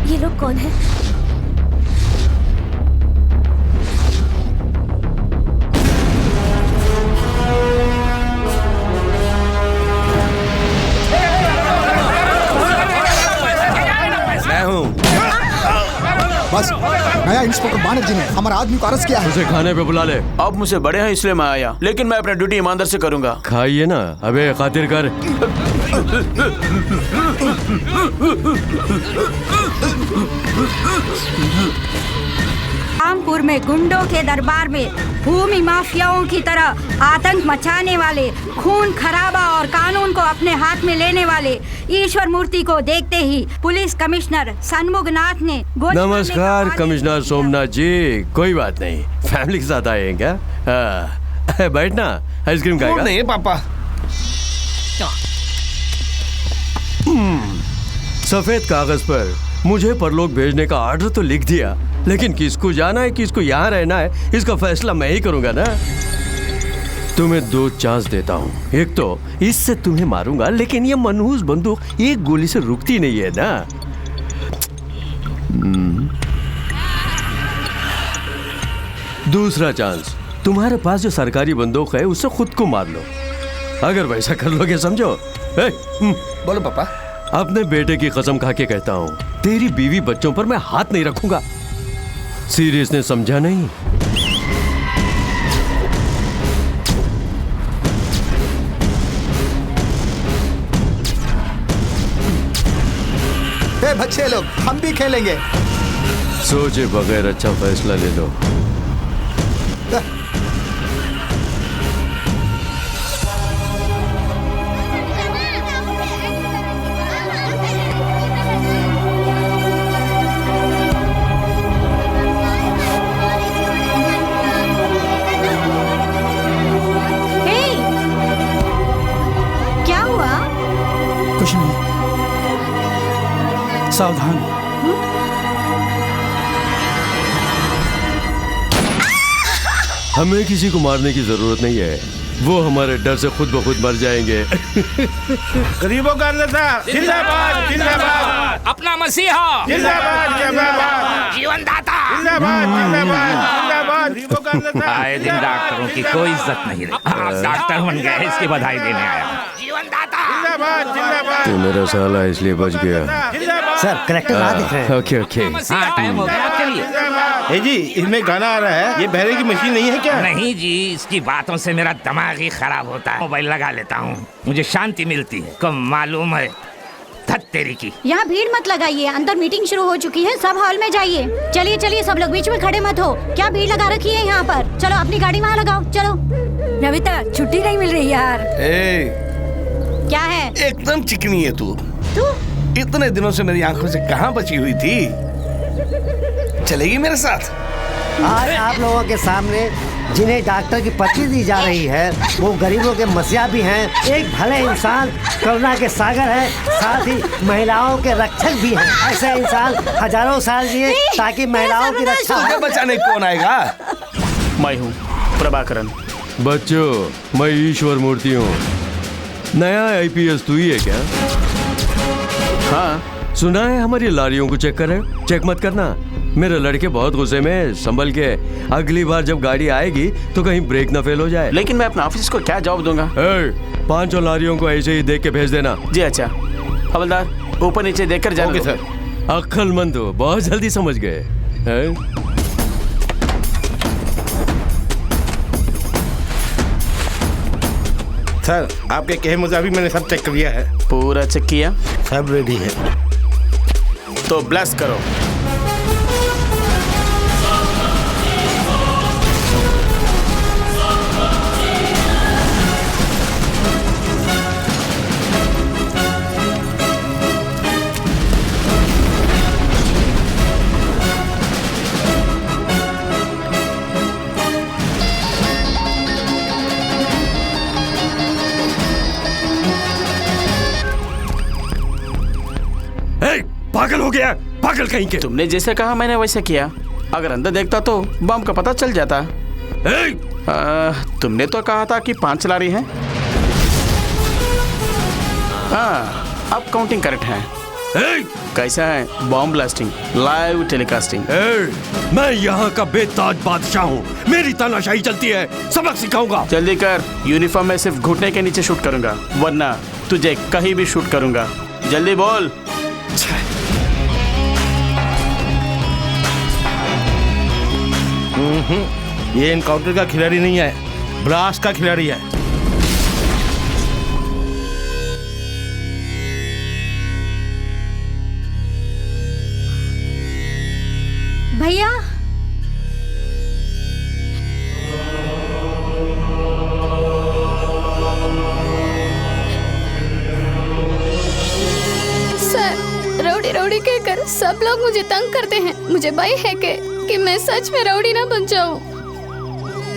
ये लोग कौन है? मैं हूँ। बस नया इंस्पेक्टर बानर्जी ने हमारे आदमी को अरेस्ट किया है। उसे खाने पे बुला ले। आप मुझसे बड़े हैं इसलिए मैं आया, लेकिन मैं अपनी ड्यूटी ईमानदार से करूंगा। खाइए ना, अबे खातिर कर। रामपुर में गुंडों के दरबार में भूमि माफियाओं की तरह आतंक मचाने वाले, खून खराबा और कानून को अपने हाथ में लेने वाले ईश्वर मूर्ति को देखते ही पुलिस कमिश्नर सन्मुखनाथ ने नमस्कार कमिश्नर सोमनाथ जी। कोई बात नहीं, फैमिली के साथ आए हैं क्या? बैठना, आइसक्रीम खाएगा? नहीं पापा। सफेद कागज पर मुझे परलोक भेजने का ऑर्डर तो लिख दिया, लेकिन किसको जाना है, किसको यहाँ रहना है, इसका फैसला मैं ही करूंगा ना। तुम्हें 2 चांस देता हूँ। एक तो इससे तुम्हें मारूंगा, लेकिन ये मनहूस बंदूक एक गोली से रुकती नहीं है ना। दूसरा चांस, तुम्हारे पास जो सरकारी बंदूक है उससे खुद को मार लो। अगर वैसा कर लोगे समझो। बोलो पापा। अपने बेटे की कसम खा के कहता हूँ, तेरी बीवी बच्चों पर मैं हाथ नहीं रखूंगा। सीरियस ने समझा नहीं? ए बच्चे लोग, हम भी खेलेंगे। सोचे बगैर अच्छा फैसला ले लो। क्या हुआ? कुछ नहीं, सावधान। हमें किसी को मारने की जरूरत नहीं है, वो हमारे डर से खुद ब खुद मर जाएंगे। गरीबों का नेता जिंदाबाद जिंदाबाद, अपना मसीहा जिंदाबाद जिंदाबाद, जीवनदाता जिंदाबाद जिंदाबाद जिंदाबाद, गरीबों का नेता। आए दिन डॉक्टरों की कोई इज्जत नहीं रही। आप डॉक्टर बन गए, इसकी बधाई देने आया। जिंदाबाद जिंदाबाद, तू मेरा साला इसलिए बच गया। सर करेक्टर ना दिख रहे हैं। Okay okay. हाँ, टाइम हो गया, आप चलिए। ए जी, इसमें गाना आ रहा है, ये बहरे की मशीन नहीं है क्या? नहीं जी, इसकी बातों से मेरा दिमाग ही खराब होता है। मोबाइल लगा लेता हूँ, मुझे शांति मिलती है। कब मालूम है धत तेरी की। यहाँ भीड़ मत लगाइए, अंदर मीटिंग शुरू हो चुकी है, सब हॉल में जाइए। चलिए चलिए, सब लोग बीच में खड़े मत हो। क्या भीड़ लगा रखी है यहाँ पर? चलो अपनी गाड़ी वहाँ लगाओ, चलो। नविता, छुट्टी नहीं मिल रही यार। क्या है? एकदम चिकनी है तू। इतने दिनों से मेरी आंखों से कहाँ बची हुई थी? चलेगी मेरे साथ? आज आप लोगों के सामने जिन्हें डॉक्टर की पर्ची दी जा रही है, वो गरीबों के मसीहा भी हैं, एक भले इंसान, करुणा के सागर है, साथ ही महिलाओं के रक्षक भी हैं। ऐसे इंसान हजारों साल जिए ताकि महिलाओं की रक्षा हो। तुझे बचाने कौन आएगा? मैं हूँ प्रभाकरन। बच्चों, मैं ईश्वर मूर्ति हूँ। नया आईपीएस तू ही है क्या? हाँ, सुना है हमारी लारियों को चेक करे। चेक मत करना, मेरे लड़के बहुत गुस्से में, संभल के। अगली बार जब गाड़ी आएगी तो कहीं ब्रेक ना फेल हो जाए। लेकिन मैं अपने ऑफिस को क्या जवाब दूंगा? 5 लारियों को ऐसे ही देख के भेज देना। जी अच्छा। हवलदार, ऊपर नीचे देखकर जाओगे सर। अक्लमंद हो, बहुत जल्दी समझ गए। सर, आपके कहे मुताबिक मैंने सब चेक कर लिया है। पूरा चेक किया? सब रेडी है। तो ब्लेस करो। पागल हो गया, पागल कहीं के। तुमने जैसे कहा मैंने वैसे किया। अगर अंदर देखता तो बम का पता चल जाता। तुमने तो कहा था कि 5 लारी हैं। हाँ, अब काउंटिंग करेक्ट है। कैसा है बॉम्ब ब्लास्टिंग, लाइव टेलीकास्टिंग? मैं यहाँ का बेताज बादशाह हूँ, मेरी तानाशाही चलती है, सबक सिखाऊंगा। जल्दी कर, यूनिफॉर्म में सिर्फ घुटने के नीचे शूट करूंगा, वरना तुझे कहीं भी शूट करूंगा। जल्दी बोल। ये एनकाउंटर का खिलाड़ी नहीं है, ब्लास्ट का खिलाड़ी है। भैया, सर, रौडी रौडी कहकर सब लोग मुझे तंग करते हैं। मुझे भय है कि मैं सच में रौडी ना बन जाऊं।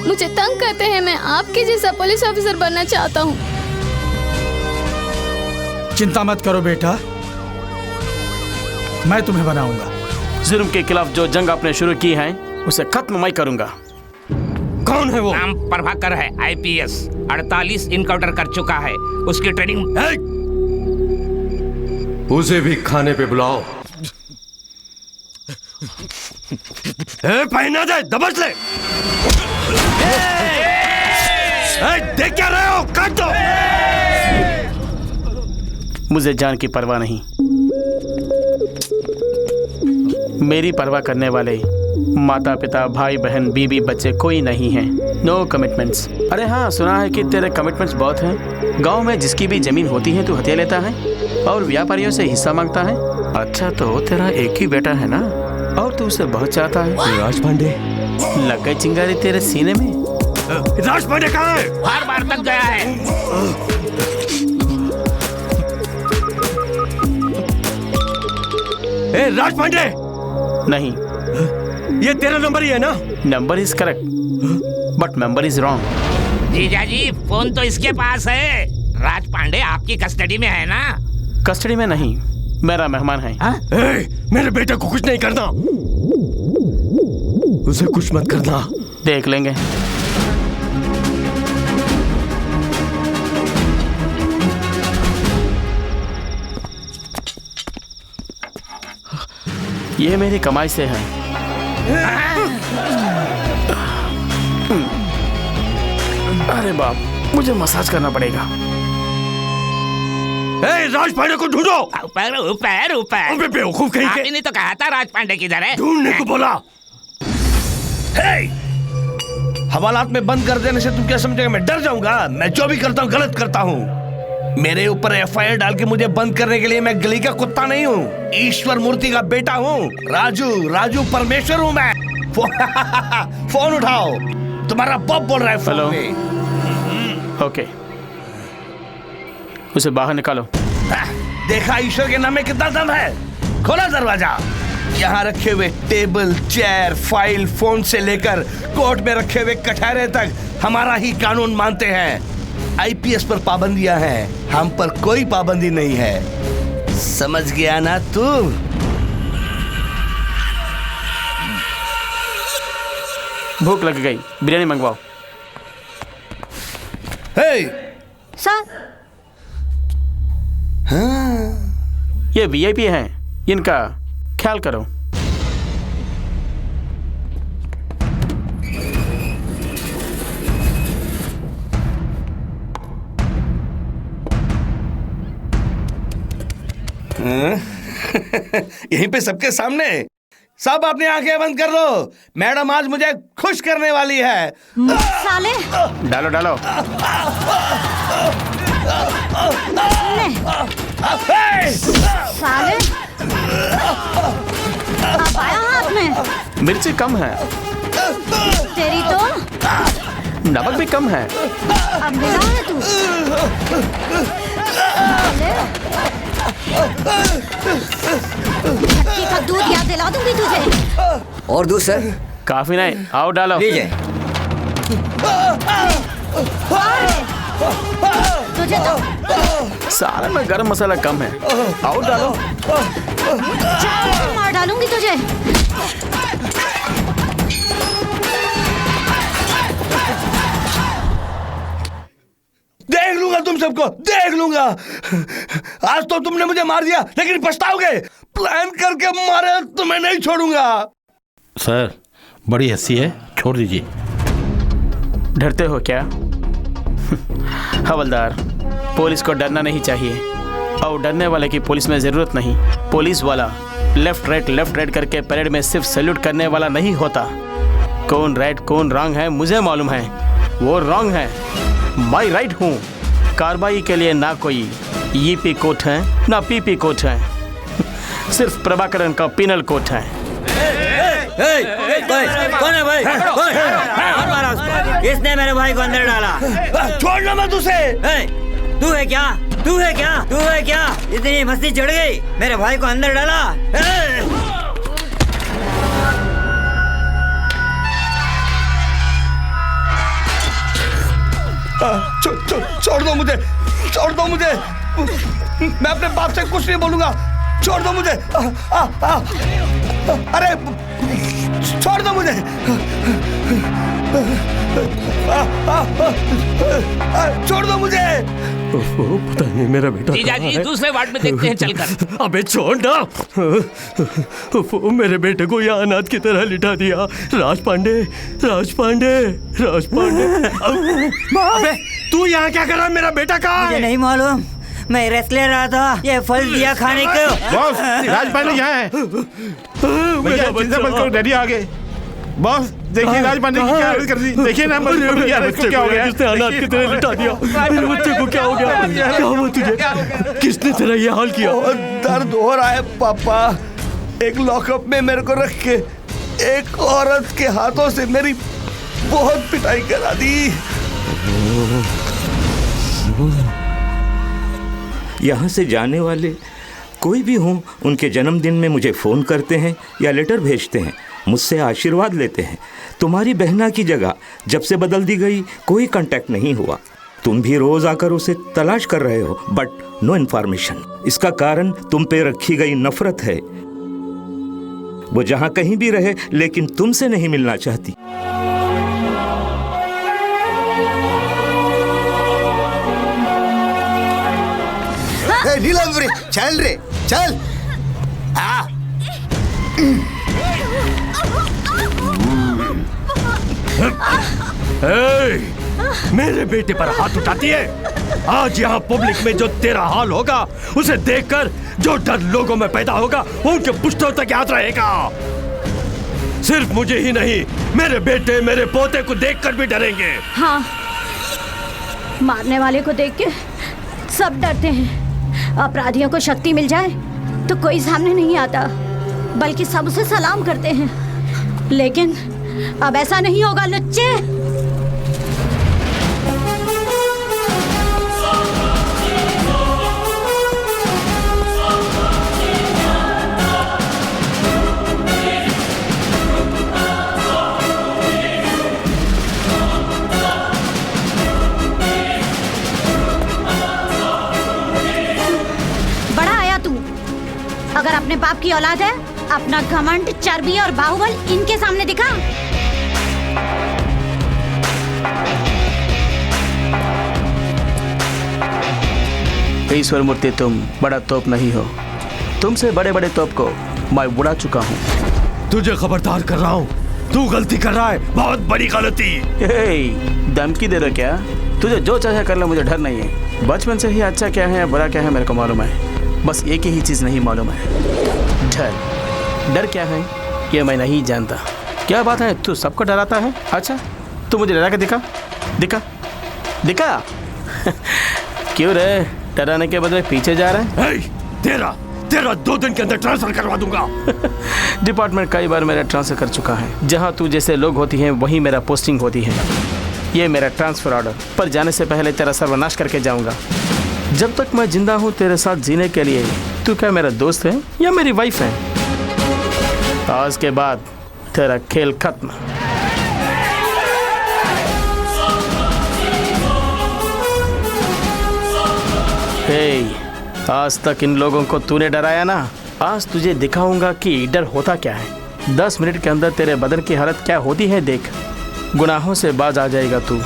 मुझे तंग करते हैं, मैं आपके जैसा पुलिस ऑफिसर बनना चाहता हूं। चिंता मत करो बेटा, मैं तुम्हें बनाऊंगा। जुर्म के खिलाफ जो जंग आपने शुरू की है उसे खत्म मैं करूंगा। कौन है वो? नाम प्रभाकर है, आईपीएस, 48 इनकाउंटर कर चुका है। उसकी ट्रेनिंग। उसे भी खाने पे बुलाओ। पहना दे, दबच ले। देख क्या रहे हो? काट दो। मुझे जान की परवाह नहीं। मेरी परवाह करने वाले माता पिता भाई बहन बीबी बच्चे कोई नहीं है। No commitments. अरे हाँ, सुना है कि तेरे कमिटमेंट्स बहुत हैं। गांव में जिसकी भी जमीन होती है तू हथिया लेता है और व्यापारियों से हिस्सा मांगता है। अच्छा, तो तेरा एक ही बेटा है ना, और तू उसे बहुत चाहता है। राज पांडे, लग गई चिंगारी तेरे सीने में। राज पांडे कहाँ है? बार बार तक गया है। ए राज पांडे! नहीं, ये तेरा नंबर ही है ना? Number is correct but member is wrong. जीजा जी, फोन तो इसके पास है। राज पांडे आपकी कस्टडी में है ना? कस्टडी में नहीं, मेरा मेहमान है। मेरे बेटे को कुछ नहीं करना, उसे कुछ मत करना। देख लेंगे। ये मेरी कमाई से है। अरे बाप, मुझे मसाज करना पड़ेगा। राज पांडे को ढूंढो। ऊपर ऊपर ऊपर। अबे बेवकूफ कहीं के। आपने तो कहा था राज पांडे किधर है? ढूंढने को बोला। हवालात में बंद कर देने से तुम क्या समझेगा मैं डर जाऊंगा? मैं जो भी करता हूँ गलत करता हूँ। मेरे ऊपर एफआईआर डाल के मुझे बंद करने के लिए मैं गली का कुत्ता नहीं हूँ, ईश्वर मूर्ति का बेटा हूँ। राजू परमेश्वर हूँ मैं। फोन उठाओ, तुम्हारा बाप बोल रहा है फोन में। ओके, उसे बाहर निकालो। देखा ईश्वर के नाम में कितना दम है। खोला दरवाजा। यहाँ रखे हुए टेबल, चेयर, फाइल, फोन से लेकर कोर्ट में रखे हुए कटहरे तक हमारा ही कानून मानते हैं। आईपीएस पर पाबंदियां हैं, हम पर कोई पाबंदी नहीं है। समझ गया ना तू? भूख लग गई, बिरयानी मंगवाओ। सर, ये वीआईपी हैं, इनका ख्याल करो। यहीं पे सबके सामने। सब अपनी आंखें बंद कर लो, मैडम आज मुझे खुश करने वाली है। साले! डालो डालो। साले! अब आया हाथ में। मिर्ची कम है। तेरी तो नमक भी कम है। अब मिला है तू। धरती का दूध याद दिला दूंगी तुझे। और दूध सर? काफी नहीं, आओ डालो। लीजिए। तुझे तो सारे में गरम मसाला कम है, आओ डालो। मार डालूंगी तुझे। देख लूंगा तुम सबको, देख लूंगा। आज तो तुमने मुझे मार दिया, लेकिन पछताओगे। प्लान करके मारे तो मैं नहीं छोड़ूंगा। सर, बड़ी हंसी है, छोड़ दीजिए। डरते हो क्या? हवलदार, पुलिस को डरना नहीं चाहिए, और डरने वाले की पुलिस में जरूरत नहीं। पुलिस वाला लेफ्ट राइट करके परेड में सिर्फ सैल्यूट करने वाला नहीं होता। कौन राइट कौन रॉन्ग है मुझे मालूम है। वो रॉन्ग है, मैं राइट हूँ। कार्रवाई के लिए ना कोई ईपी कोर्ट है ना पीपी कोर्ट है, सिर्फ प्रभाकरन का पिनल कोर्ट है। कौन है भाई? कौन मारा उसको? किसने मेरे भाई को अंदर डाला? छोड़ना मत उसे। तू है क्या? तू है क्या? तू है क्या? इतनी मस्ती चढ़ गई, मेरे भाई को अंदर डाला। छोड़ दो मुझे, छोड़ दो मुझे। मैं अपने बाप से कुछ नहीं बोलूंगा। छोड़ दो मुझे। अरे छोड़ दो मुझे। छोड़ दो मुझे। पता नहीं मेरा बेटा जीजा जी, दूसरे वार्ड में देखते हैं चलकर। अबे छोड़ ना। मेरे बेटे को यहाँ अनाथ की तरह लिटा दिया। राज पांडे, राज पांडे, राज पांडे। अबे तू यहाँ क्या कर रहा है? मेरा बेटा कहाँ है? मुझे नहीं मालूम, मैं रस ले रहा था, ये फल दिया खाने को। बॉस, राजपाल यहाँ है। भैया चिंता मत करो, डैडी आ गए। बॉस देखिए राजपाल ने क्या हालत कर दी। देखिए ना यार, इसको क्या हो गया? किसने हालात की तरह लिटा दिया? मेरे बच्चे को क्या हो गया? क्या हुआ तुझे? किसने तेरा ये हाल किया? दर्द हो रहा है पापा। एक लॉकअप में मेरे को रख के एक औरत के हाथों से मेरी बहुत पिटाई करा दी। यहाँ से जाने वाले कोई भी हों, उनके जन्मदिन में मुझे फ़ोन करते हैं या लेटर भेजते हैं, मुझसे आशीर्वाद लेते हैं। तुम्हारी बहना की जगह जब से बदल दी गई, कोई कांटेक्ट नहीं हुआ। तुम भी रोज आकर उसे तलाश कर रहे हो, बट नो इन्फॉर्मेशन। इसका कारण तुम पे रखी गई नफरत है। वो जहाँ कहीं भी रहे, लेकिन तुमसे नहीं मिलना चाहती। नीलम रे, चल रे, चल। मेरे बेटे पर हाथ उठाती है। आज यहाँ पब्लिक में जो तेरा हाल होगा, उसे देखकर जो डर लोगों में पैदा होगा, वो उनके पुश्तों तक याद रहेगा। सिर्फ मुझे ही नहीं, मेरे बेटे, मेरे पोते को देखकर भी डरेंगे। हाँ, मारने वाले को देख के सब डरते हैं। अपराधियों को शक्ति मिल जाए तो कोई सामने नहीं आता, बल्कि सब उसे सलाम करते हैं। लेकिन अब ऐसा नहीं होगा लुच्चे। अगर अपने बाप की औलाद है, अपना घमंड, चर्बी और बाहुबल इनके सामने दिखा। ईश्वर मूर्ति, तुम बड़ा तोप नहीं हो। तुमसे बड़े बड़े तोप को मैं उड़ा चुका हूँ। तुझे खबरदार कर रहा हूँ, तू गलती कर रहा है, बहुत बड़ी गलती। धमकी दे रहा क्या? तुझे जो चाहे कर ले, मुझे डर नहीं है। बचपन से ही अच्छा क्या है या बुरा क्या है मेरे को मालूम है। बस एक ही चीज़ नहीं मालूम है, डर। डर क्या है ये मैं नहीं जानता। क्या बात है, तू सबको डराता है? अच्छा, तू मुझे डरा के दिखा, दिखा, दिखा। क्यों रे, डराने के बदले पीछे जा रहा है? तेरा 2 दिन के अंदर ट्रांसफर करवा दूंगा। डिपार्टमेंट कई बार मेरा ट्रांसफर कर चुका है। जहाँ तू जैसे लोग होती हैं, वहीं मेरा पोस्टिंग होती है। ये मेरा ट्रांसफर ऑर्डर, पर जाने से पहले तेरा सर्वनाश करके जाऊंगा। जब तक मैं जिंदा हूँ तेरे साथ जीने के लिए, तू क्या मेरा दोस्त है या मेरी वाइफ है? आज के बाद तेरा खेल खत्म। आज तक इन लोगों को तूने डराया ना, आज तुझे दिखाऊंगा कि डर होता क्या है। 10 मिनट के अंदर तेरे बदन की हालत क्या होती है देख। गुनाहों से बाज आ जाएगा तू।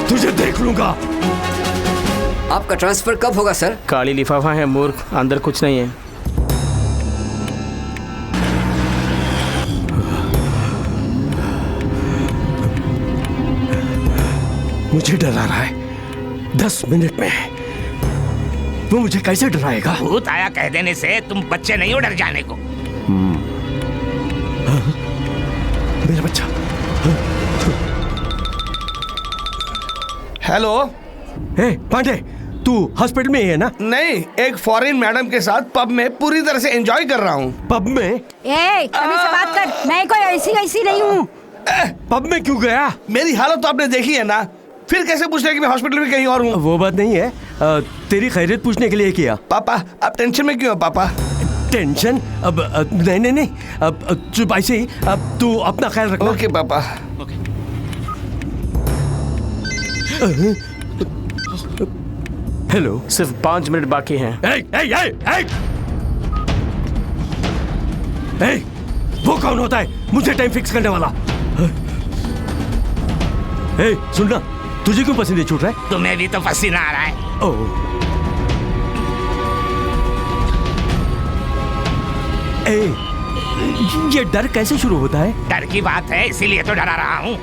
तुझे देख लूंगा। आपका ट्रांसफर कब होगा सर? काली लिफाफा है मूर्ख, अंदर कुछ नहीं है। मुझे डरा रहा है। 10 मिनट में वो मुझे कैसे डराएगा? भूत आया कह देने से तुम बच्चे नहीं हो डर जाने को। मेरा बच्चा। हेलो। पांडे, तू हॉस्पिटल में ही है ना? नहीं, एक फॉरेन मैडम के साथ पब में पूरी तरह से एंजॉय कर रहा हूँ। पब में? अभी से बात कर, मैं कोई ऐसी नहीं हूँ। पब में क्यों गया? मेरी हालत तो आपने देखी है ना, फिर कैसे पूछ रहे कि मैं हॉस्पिटल में कहीं और हूँ? वो बात नहीं है, तेरी खैरियत पूछने के लिए किया। पापा, आप टेंशन में क्यों हो पापा? टेंशन? अब नहीं, अब चुप, ऐसे ही। अब तू अपना ख्याल रखना। ओके पापा। हेलो, सिर्फ 5 मिनट बाकी हैं। वो कौन होता है मुझे टाइम फिक्स करने वाला? सुनना, तुझे क्यों पसीने छूट रहा है? तुम्हें भी तो पसीना आ रहा है। ये डर कैसे शुरू होता है? डर की बात है, इसीलिए तो डरा रहा हूँ।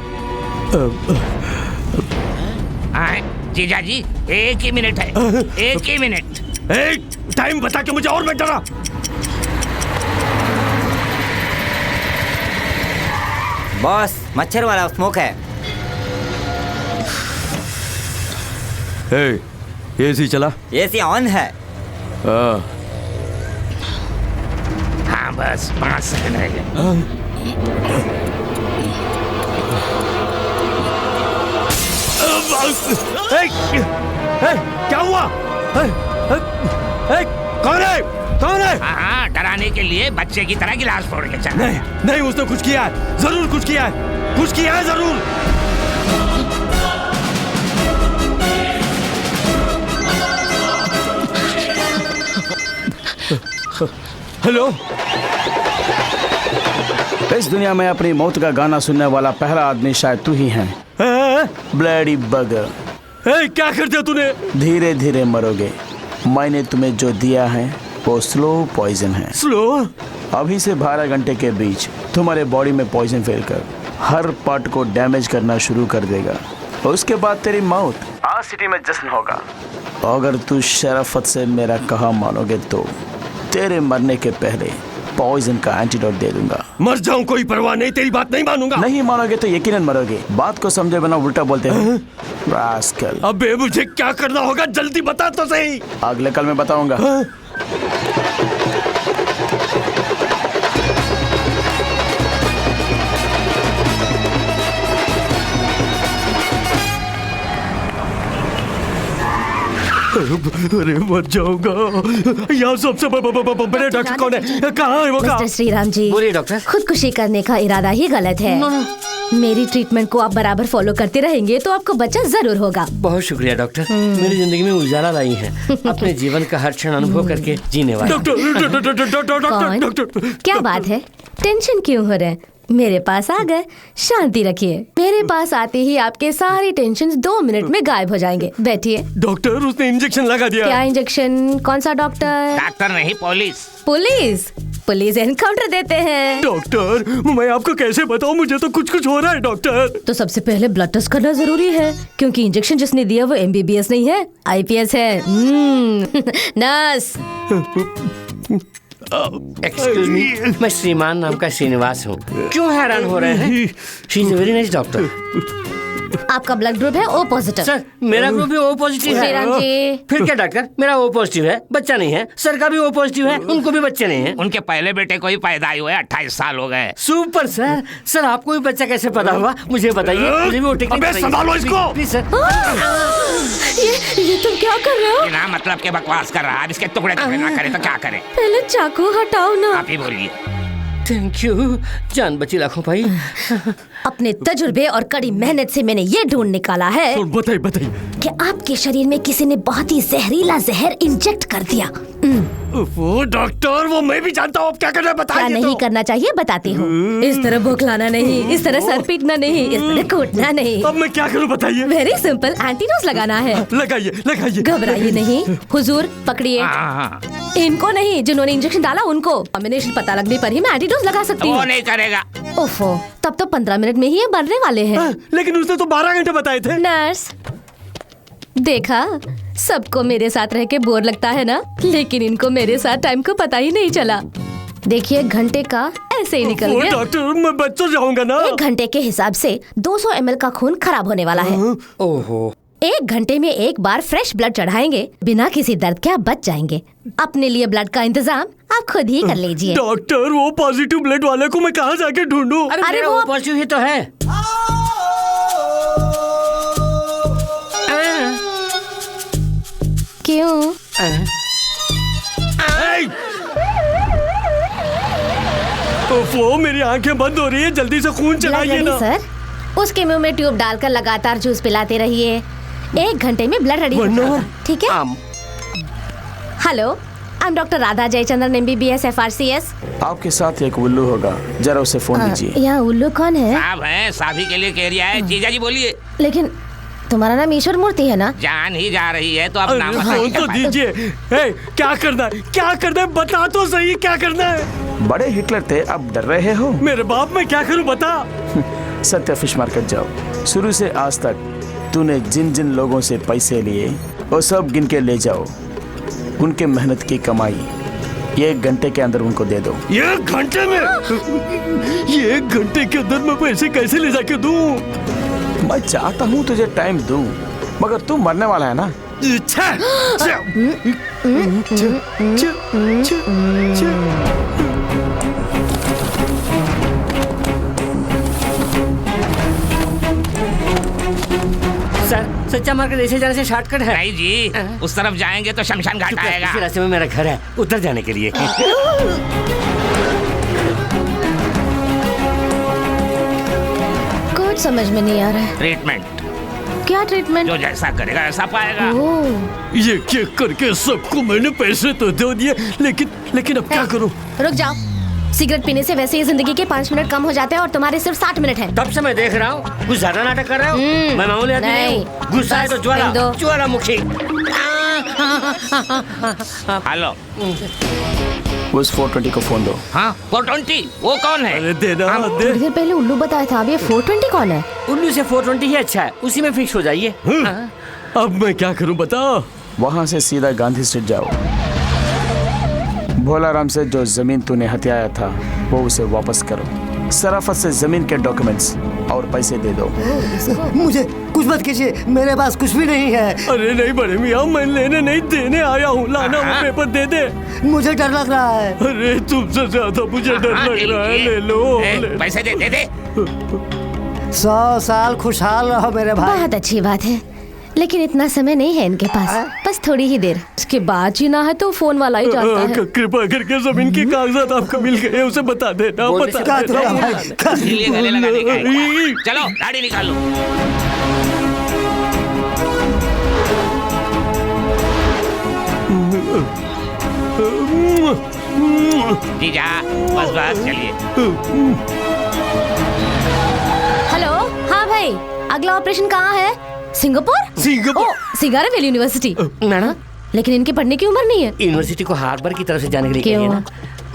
जीजा जी, 1 ही मिनट है, 1 ही मिनट। टाइम बता के मुझे और मत डरा। बॉस, मच्छर वाला स्मोक है। एसी चला? एसी ऑन है। हाँ बस 5 सेकंड रह गए। क्या हुआ? कौन है? कौन है? हाँ, डराने के लिए बच्चे की तरह गिलास फोड़ के चला। नहीं नहीं, उसने कुछ किया है, जरूर कुछ किया है, कुछ किया है जरूर। हेलो, इस दुनिया में अपनी मौत का गाना सुनने वाला पहला आदमी शायद तू ही है। ब्लडी बगर। क्या कर दिया तूने? धीरे धीरे मरोगे। मैंने तुम्हें जो दिया है वो स्लो पॉइजन है। स्लो? अभी से 12 घंटे के बीच तुम्हारे बॉडी में पॉइजन फैलकर हर पार्ट को डैमेज करना शुरू कर देगा। उसके बाद तेरी मौत। आज सिटी में जश्न होगा। अगर तू शराफत से मेरा कहा मानोगे तो तेरे मरने के पहले पॉइजन का एंटीडोट दे दूंगा। मर जाऊं कोई परवाह नहीं, तेरी बात नहीं मानूंगा। नहीं मानोगे तो यकीनन मरोगे। बात को समझे बिना उल्टा बोलते हो। रास्कल। अबे मुझे क्या करना होगा जल्दी बता तो सही। अगले कल में बताऊंगा। अरे मर जाऊंगा। यहाँ सबसे बड़े डॉक्टर कौन है? कहाँ है वो? मिस्टर श्रीराम जी, बोलिए डॉक्टर। खुदकुशी करने का इरादा ही गलत है। मेरी ट्रीटमेंट को आप बराबर फॉलो करते रहेंगे तो आपको बच्चा जरूर होगा। बहुत शुक्रिया डॉक्टर, मेरी जिंदगी में उजाला लाई हैं। अपने जीवन का हर क्षण अनुभव करके जीने वाले। कौन? क्या बात है, टेंशन क्यों हो रहे हैं? मेरे पास आ गए, शांति रखिए। मेरे पास आते ही आपके सारे टेंशन 2 मिनट में गायब हो जाएंगे। बैठिए। डॉक्टर, उसने इंजेक्शन लगा दिया। क्या इंजेक्शन? कौन सा डॉक्टर? डॉक्टर नहीं, पुलिस। पुलिस? पुलिस एनकाउंटर देते हैं। डॉक्टर, मैं आपको कैसे बताऊं, मुझे तो कुछ हो रहा है डॉक्टर। तो सबसे पहले ब्लड टेस्ट करना जरूरी है, क्योंकि इंजेक्शन जिसने दिया वो MBBS नहीं है, IPS है। नर्स। एक्सक्यूज मी, मैं श्रीमान नाम का श्रीनिवास हूँ। क्यों हैरान हो रहे हैं? She is very nice doctor. आपका ब्लड ग्रुप है O पॉजिटिव। सर, मेरा ग्रुप भी O पॉजिटिव है। श्रीराम जी। फिर क्या डॉक्टर, मेरा O पॉजिटिव है, बच्चा नहीं है। सर का भी O पॉजिटिव है, उनको भी बच्चे नहीं है। उनके पहले बेटे को ही पैदा हुए 28 साल हो गए। Super sir. सर, आपको भी बच्चा कैसे पैदा हुआ मुझे बताइए। मुझे भी वो टेक्निक अबे संभालो इसको। Please sir. ये तुम क्या कर रहे हो? बिना मतलब के बकवास कर रहा है। अब इसके टुकड़े टुकड़े ना करे तो क्या करे? पहले चाकू हटाओ ना। आप ही बोलिए। थैंक यू, जान बची लाखों भाई। अपने तजुर्बे और कड़ी मेहनत से मैंने ये ढूंढ निकाला है बताइए कि आपके शरीर में किसी ने बहुत ही जहरीला जहर इंजेक्ट कर दिया। वो डॉक्टर, वो मैं भी जानता हूँ। अब क्या करना है बताइए। क्या नहीं करना चाहिए बताती हूँ। इस तरह बौखलाना नहीं, इस तरह सर पीटना नहीं, इस तरह कूटना नहीं। अब मैं क्या करूँ बताइए। वेरी सिंपल, एंटीडोज लगाना है। लगाइए। घबराइए नहीं। हुजूर पकड़िए। इनको नहीं, जिन्होंने इंजेक्शन डाला उनको। कॉम्बिनेशन पता लगने पर ही मैं एंटीडोज लगा सकती हूँ। वो नहीं करेगा। ओफो, तब तो 15 मिनट में ही ये बनने वाले हैं। लेकिन उसने तो 12 घंटे बताए थे। नर्स, देखा, सबको मेरे साथ रह के बोर लगता है ना, लेकिन इनको मेरे साथ टाइम को पता ही नहीं चला। देखिए, घंटे का ऐसे ही निकल गया। डॉक्टर, मैं बच तो जाऊंगा ना। 1 घंटे के हिसाब से 200 ml का खून खराब होने वाला है। ओहो। 1 घंटे में एक बार फ्रेश ब्लड चढ़ाएंगे, बिना किसी दर्द के आप बच जाएंगे। अपने लिए ब्लड का इंतजाम आप खुद ही कर लीजिए। डॉक्टर, वो पॉजिटिव ब्लड वाले को मैं कहाँ जाके ढूंढूं? अरे वो पॉजिटिव ही तो है। क्यों? वो मेरी आंखें बंद हो रही है, जल्दी से खून चलाइए ना। सर, उसके मुंह में ट्यूब डालकर लगातार जूस पिलाते रहिए। 1 घंटे में ब्लड रेडी हो जाएगा, ठीक है? Hello, I am doctor Radha Jayachandran MBBS FRCS। आपके साथ एक उल्लू होगा, जरा उसे फोन कीजिए। यहाँ उल्लू कौन है? साहब है, साभी के लिए कह रिया है। जीजा जी बोलिए। लेकिन तुम्हारा नाम ईश्वर मूर्ति है ना? जान ही जा रही है तो अब नाम फोन तो दीजिए। क्या करना है, क्या करना है, बता तो सही, क्या करना है। बड़े हिटलर थे, अब डर रहे हो? मेरे बाप, मैं क्या करूं बता। सत्या फिश मार्केट जाओ। शुरू से आज तक तूने जिन जिन लोगों से पैसे लिए वो सब गिन के ले जाओ। उनके मेहनत की कमाई 1 घंटे के अंदर उनको दे दो। 1 घंटे में? ये 1 घंटे के अंदर मैं पैसे कैसे ले जाके दूं? मैं चाहता हूँ तुझे टाइम दूं, मगर तू मरने वाला है ना। सर, सच्चा मार्केट ऐसे जाने से शॉर्टकट है। नहीं जी, उस तरफ जाएंगे तो शमशान घाट आएगा। इसी रास्ते में मेरा घर है, उधर जाने के लिए। कुछ समझ में नहीं आ रहा है। ट्रीटमेंट। क्या ट्रीटमेंट? जो जैसा करेगा ऐसा पाएगा। ये क्या करके सबको मैंने पैसे तो दे दिए, लेकिन अब क्या करूं? रुक जाओ। सिगरेट पीने से वैसे ही जिंदगी के 5 मिनट कम हो जाते हैं और तुम्हारे सिर्फ 60 मिनट हैं। तब से मैं देख रहा हूँ कुछ ज्यादा नाटक कर रहे हो। मैं मामूली आदमी नहीं हूँ। गुस्सा है तो ज्वालामुखी। हेलो, उस 420 को फोन दो। हाँ 420, वो कौन है? अरे देना दे। थोड़ी देर पहले उल्लू बताया था, अब ये 420 कौन है? उल्लू से 420 ही अच्छा है, उसी में फिक्स हो जाइए। अब मैं क्या करूं बताओ? वहाँ से सीधा गांधी स्ट्रीट जाओ। भोलाराम से जो जमीन तूने हथियाया था वो उसे वापस करो। सराफत से जमीन के डॉक्यूमेंट्स और पैसे दे दो। मुझे कुछ मत कीजिए, मेरे पास कुछ भी नहीं है। अरे नहीं बड़े मियाँ, मैं लेने नहीं देने आया हूँ। लाना वो पेपर दे दे। मुझे डर लग रहा है। अरे तुमसे ज्यादा मुझे डर लग रहा है। ले लो पैसे दे। 100 साल खुशहाल रहो मेरे भाई। बहुत अच्छी बात है, लेकिन इतना समय नहीं है इनके पास। बस थोड़ी ही देर, उसके बाद जीना है तो फोन वाला ही जानता है। कृपा करके जमीन के कागजात आपको मिल गए, उसे बता देना। गले लगाने का है। चलो गाड़ी निकालो। जीजा बस चलिए। हेलो, हाँ भाई, अगला ऑपरेशन कहाँ है? सिंगापुर? सिंगारा वेली यूनिवर्सिटी। मैडम, लेकिन इनके पढ़ने की उम्र नहीं है। यूनिवर्सिटी को हार्बर की तरफ से जाने के लिए कहिए ना।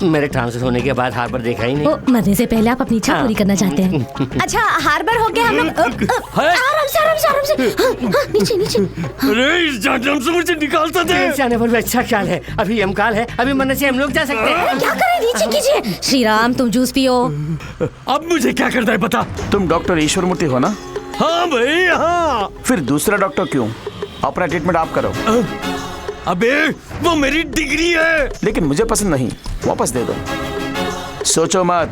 मेरे ट्रांसफर होने के बाद हार्बर देखा ही नहीं। मरने से पहले आप अपनी इच्छा पूरी करना चाहते हैं। अच्छा, हार्बर हो गया हम लोग। आराम से। नीचे। अरे इस जहन्नम से मुझे निकालता दे। जाने पर भी अच्छा ख्याल है, अभी यमकाल है, अभी मरने से हम लोग जा सकते हैं। क्या करें? नीचे कीजिए। श्री राम, तुम जूस पियो। अब मुझे क्या करना है बता। तुम डॉक्टर ईश्वर मूर्ति हो ना? हाँ भाई हाँ। फिर दूसरा डॉक्टर क्यों? अपना ट्रीटमेंट आप करो। अबे वो मेरी डिग्री है। लेकिन मुझे पसंद नहीं, वापस दे दो। सोचो मत,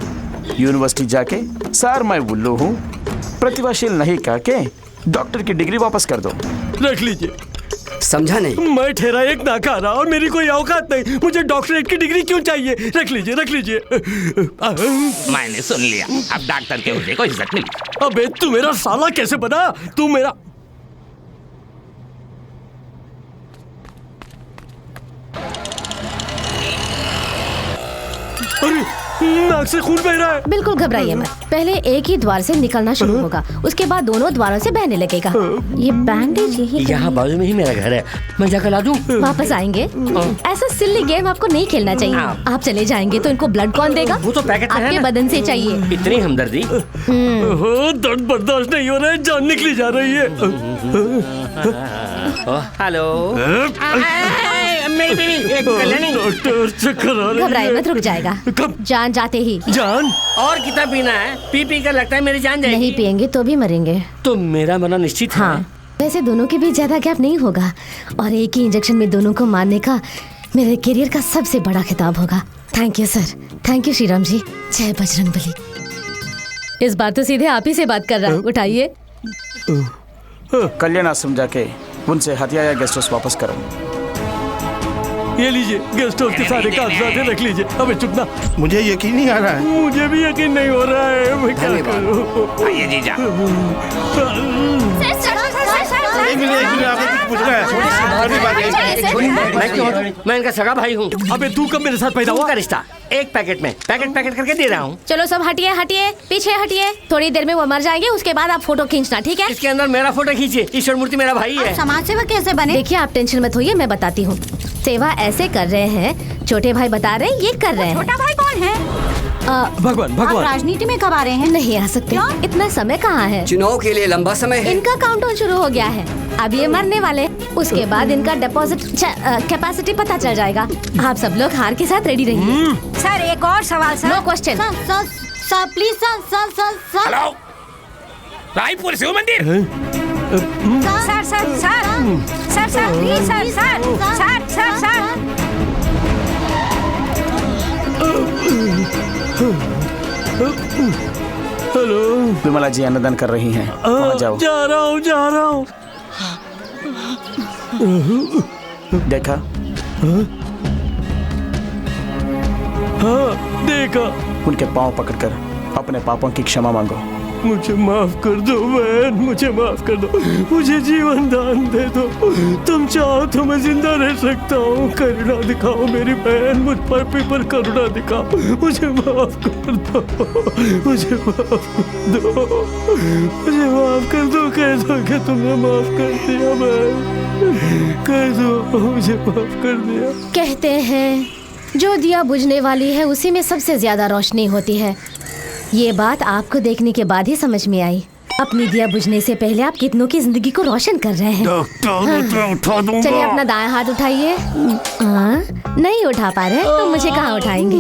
यूनिवर्सिटी जाके सर मैं उल्लू हूँ, प्रतिभाशील नहीं कह के डॉक्टर की डिग्री वापस कर दो। रख लीजिए। समझा नहीं? मैं ठहरा एक नाकारा और मेरी कोई औकात नहीं। मुझे डॉक्टरेट की डिग्री क्यों चाहिए? रख लीजिए। मैंने सुन लिया, अब डॉक्टर के होने को इज्जत मिली। अबे तू मेरा साला कैसे बना? तू मेरा नाक से खून बह रहा है। बिल्कुल घबराइए मत, पहले एक ही द्वार से निकलना शुरू होगा, उसके बाद दोनों द्वारों से बहने लगेगा। ये बैंडेज यही यहाँ बाजू में ही मेरा घर है, मैं जाकर ला दूँ? वापस आएंगे? ऐसा सिल्ली गेम आपको नहीं खेलना चाहिए। आप चले जाएंगे तो इनको ब्लड कौन देगा? वो तो पैकेट में है आपके ना। बदन से चाहिए। इतनी हमदर्दी। दर्द बर्दाश्त नहीं हो रहा है, जान निकली जा रही है। हेलो, मेरी बीवी डॉक्टर चक्कर आ रही है। घबराए मत, रुक जाएगा। जान जाते ही। जान? और कितना पीना है? पी कर लगता है मेरी जान जाएगी। नहीं पिएंगे तो भी मरेंगे। तो मेरा मरना निश्चित है। हाँ, वैसे दोनों के बीच ज्यादा गैप नहीं होगा और एक ही इंजेक्शन में दोनों को मारने का मेरे करियर का सबसे बड़ा खिताब होगा। Thank you sir, thank you Shriram ji. जय बजरंगबली। इस बार तो सीधे आप ही से बात कर रहा है, उठाइए। कल्याण आश्रम जाके उनसे हथियाया गेस्ट हाउस वापस करो। ये लीजिए, गेस्ट हाउस के सारे कागजात रख लीजिए। अबे चुप ना। मुझे यकीन नहीं आ रहा है। मुझे भी यकीन नहीं हो रहा है, मैं क्या करूं? आइए जीजा। एक मिनट, आपको कुछ पूछना है। मैं इनका सगा भाई हूँ। अबे तू कब मेरे साथ पैदा हुआ? का रिश्ता एक पैकेट में पैकेट करके दे रहा हूँ। चलो सब हटिए, पीछे हटिए। थोड़ी देर में वो मर जाएंगे, उसके बाद आप फोटो खींचना, ठीक है? इसके अंदर मेरा फोटो खींचिए। ईश्वर मूर्ति मेरा भाई है। समाज सेवा कैसे बने? देखिए आप टेंशन मत होइए, मैं बताती हूँ। सेवा ऐसे कर रहे हैं छोटे भाई बता रहे ये कर रहे हैं। छोटा भाई कौन है? भगवान आप राजनीति में कब आ रहे हैं? नहीं आ सकते, इतना समय कहाँ है। चुनाव के लिए लंबा समय है। इनका काउंटडाउन शुरू हो गया है, अब ये मरने वाले, उसके बाद इनका डिपॉजिट कैपेसिटी पता चल जाएगा। आप सब लोग हार के साथ रेडी रहिए। सर एक और सवाल sir. No question. Sir please sir. Hello, Raipur Shiv Mandir. Sir please sir. Hello, Vimla ji अन्नदान कर रही हैं, वहाँ जाओ। जा रहा हूँ। देखा? हाँ देखा। उनके पाँव पकड़कर अपने पापों की क्षमा मांगो। मुझे माफ कर दो बहन, मुझे माफ कर दो, मुझे जीवन दान दे दो। तुम चाहो तो मैं जिंदा रह सकता हूँ। करुणा दिखाओ मेरी बहन, मुझ पर भी पर करुणा दिखाओ। मुझे माफ कर दो, मुझे माफ कर दो, मुझे माफ कर दो। कह दो कि तुमने माफ कर दिया बहन, कह दो मुझे माफ कर दिया। कहते हैं जो दिया बुझने वाली है उसी में सबसे ज्यादा रोशनी होती है। ये बात आपको देखने के बाद ही समझ में आई। अपनी दिया बुझने से पहले आप कितनों की जिंदगी को रोशन कर रहे हैं। उठा दूंगा। चलिए अपना दायां हाथ उठाइए। नहीं उठा पा रहे तो मुझे कहाँ उठाएंगे।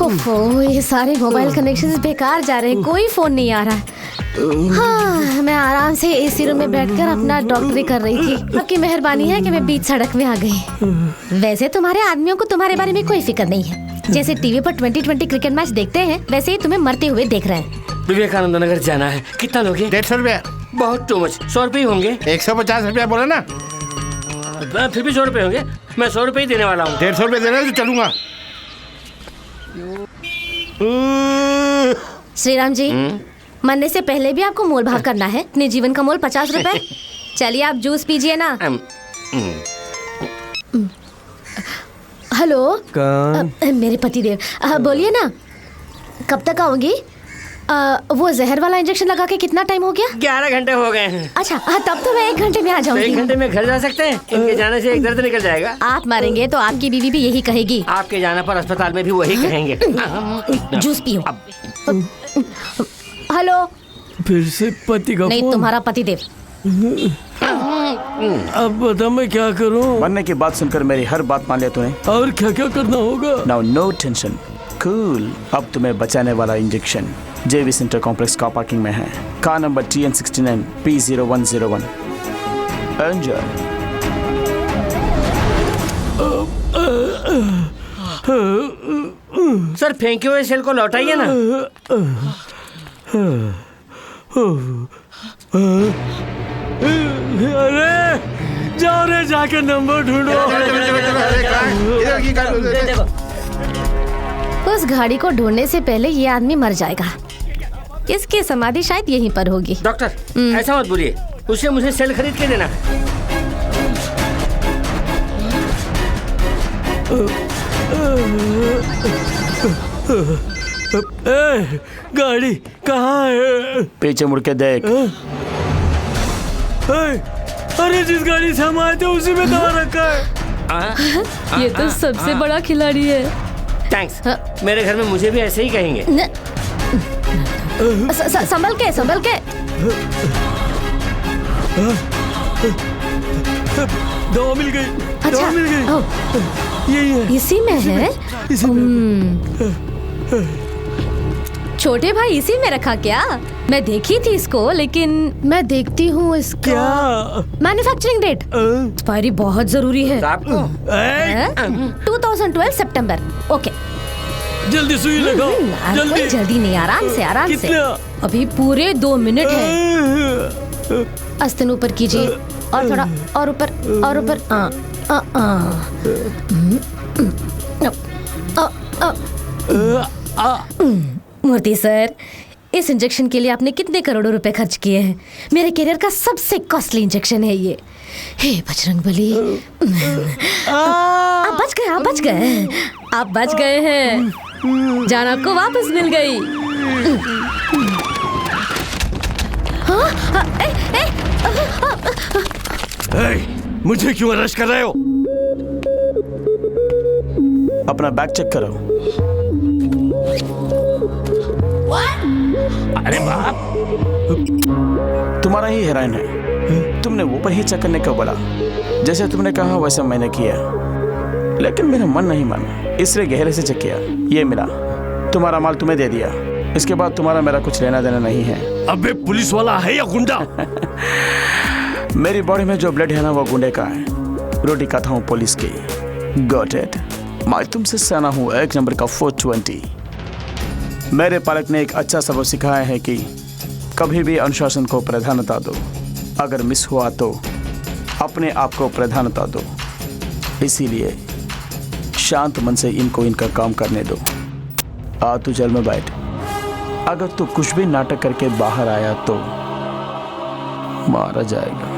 ओफो, ये सारे मोबाइल कनेक्शंस बेकार जा रहे हैं, कोई फोन नहीं आ रहा है। हाँ, मैं आराम से एसी रूम में बैठकर अपना डॉक्टरी कर रही थी। आपकी मेहरबानी है कि मैं बीच सड़क में आ गई। वैसे तुम्हारे आदमियों को तुम्हारे बारे में कोई फिक्र नहीं है। जैसे टीवी पर 2020 क्रिकेट मैच देखते हैं, वैसे ही तुम्हें मरते हुए देख रहे हैं। विवेकानंद नगर जाना है। कितना लोगे? 150 रुपया। बहुत टू मच। 100 रुपये होंगे। 150 रुपया बोला ना। फिर भी 100 रुपये होंगे। मैं 100 रुपये ही देने वाला हूँ। 150 रुपये देना तो चलूंगा। श्रीराम जी, मरने से पहले भी आपको मोल भाव करना है। अपने जीवन का मोल 50 रुपए। चलिए आप जूस पीजिए ना। हेलो, मेरे पतिदेव, बोलिए ना, कब तक आओगी? वो जहर वाला इंजेक्शन लगा के कितना टाइम हो गया? 11 घंटे हो गए हैं। अच्छा, तब तो मैं 1 घंटे में आ जाऊंगी। 1 घंटे में घर जा सकते हैं? इनके जाने से एक दर्द निकल जाएगा। आप मरेंगे तो आपकी बीवी भी यही कहेगी। आपके जाने पर अस्पताल में भी वही कहेंगे। जूस पियो। हेलो, फिर से पति का नहीं, फोन? तुम्हारा पतिदेव। अब बता मैं क्या करूं? मरने की बात सुनकर मेरी हर बात मान लिया तूने। और क्या क्या करना होगा? Now no tension, cool. अब तुम्हें बचाने वाला इंजेक्शन जेवी सेंटर कॉम्प्लेक्स कार पार्किंग में है। Car number TN69 P0101। Enjoy. Sir फेंके हुए सेल को लौटाइए ना। अरे जाओ रे, जाके नंबर ढूंढो। उस गाड़ी को ढूंढने से पहले ये आदमी मर जाएगा। इसकी समाधि शायद यहीं पर होगी। डॉक्टर ऐसा मत बोलिए, उसे मुझे सेल खरीद के देना। गाड़ी कहाँ है? पीछे मुड़ के देख। अरे जिस गाड़ी से हम आए थे उसी में दवा रखा है। ये तो सबसे बड़ा खिलाड़ी है। थैंक्स। मेरे घर में मुझे भी ऐसे ही कहेंगे। संभल के, संभल के। दवा मिल गई। अच्छा, दवा मिल गई। यही है। इसी में है। छोटे भाई इसी में रखा क्या? मैं देखी थी इसको, लेकिन मैं देखती हूँ इसका मैन्युफैक्चरिंग डेट। एक्सपायरी बहुत जरूरी है। 2012 सितंबर। ओके, जल्दी सुई लगाओ। जल्दी जल्दी नहीं, आराम से, आराम से। अभी पूरे 2 मिनट है। आस्तीन ऊपर कीजिए, और थोड़ा और ऊपर, और ऊपर। मूर्ति सर, इस इंजेक्शन के लिए आपने कितने करोड़ों रुपए खर्च किए हैं? मेरे करियर का सबसे कॉस्टली इंजेक्शन है ये। हे बजरंगबली, आप बच गए, आप बच गए, आप बच गए हैं। जान आपको वापस मिल गई। मुझे क्यों अरेस्ट कर रहे हो? अपना बैग चेक करो। अरे बाप, तुम्हारा ही हेरोइन है। तुमने वो पर ही चेक करने को बोला, जैसे तुमने कहा वैसा मैंने किया, लेकिन मेरा मन नहीं माना, इसलिए गहरे से चेक किया। ये मिला, तुम्हारा माल तुम्हें दे दिया। इसके बाद तुम्हारा मेरा कुछ लेना देना नहीं है। अबे पुलिस वाला है या गुंडा? मेरी बॉडी में जो ब्लड है ना वो गुंडे का है। रोटी खाता हूँ पुलिस की। Got it. मैं तुमसे सना हूँ 1 नंबर का 420। मेरे पालक ने एक अच्छा सबक सिखाया है कि कभी भी अनुशासन को प्राधान्यता दो, अगर मिस हुआ तो अपने आप को प्राधान्यता दो। इसीलिए शांत मन से इनको इनका काम करने दो। आ तू जेल में बैठ। अगर तू कुछ भी नाटक करके बाहर आया तो मारा जाएगा।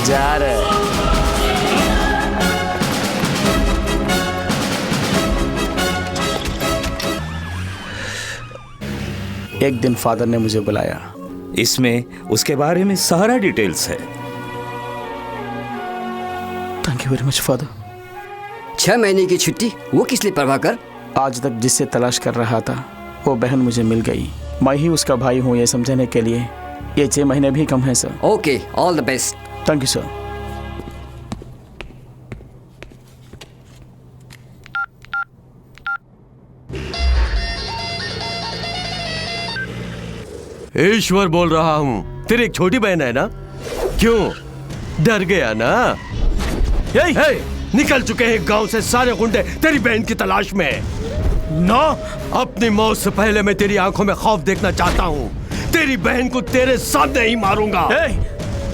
जा रहे एक दिन फादर ने मुझे बुलाया। इसमें उसके बारे में सारा डिटेल्स है। Thank you very much father. 6 महीने की छुट्टी, वो किस लिए प्रभाकर? आज तक जिससे तलाश कर रहा था वो बहन मुझे मिल गई। मैं ही उसका भाई हूँ ये समझने के लिए ये 6 महीने भी कम है sir. Okay, all the best. Thank you sir. Ishwar बोल रहा हूँ। तेरी एक छोटी बहन है ना? क्यों डर गया ना? हे, निकल चुके हैं गांव से सारे गुंडे तेरी बहन की तलाश में। ना, अपनी मौत से पहले मैं तेरी आंखों में खौफ देखना चाहता हूँ। तेरी बहन को तेरे सामने ही मारूंगा।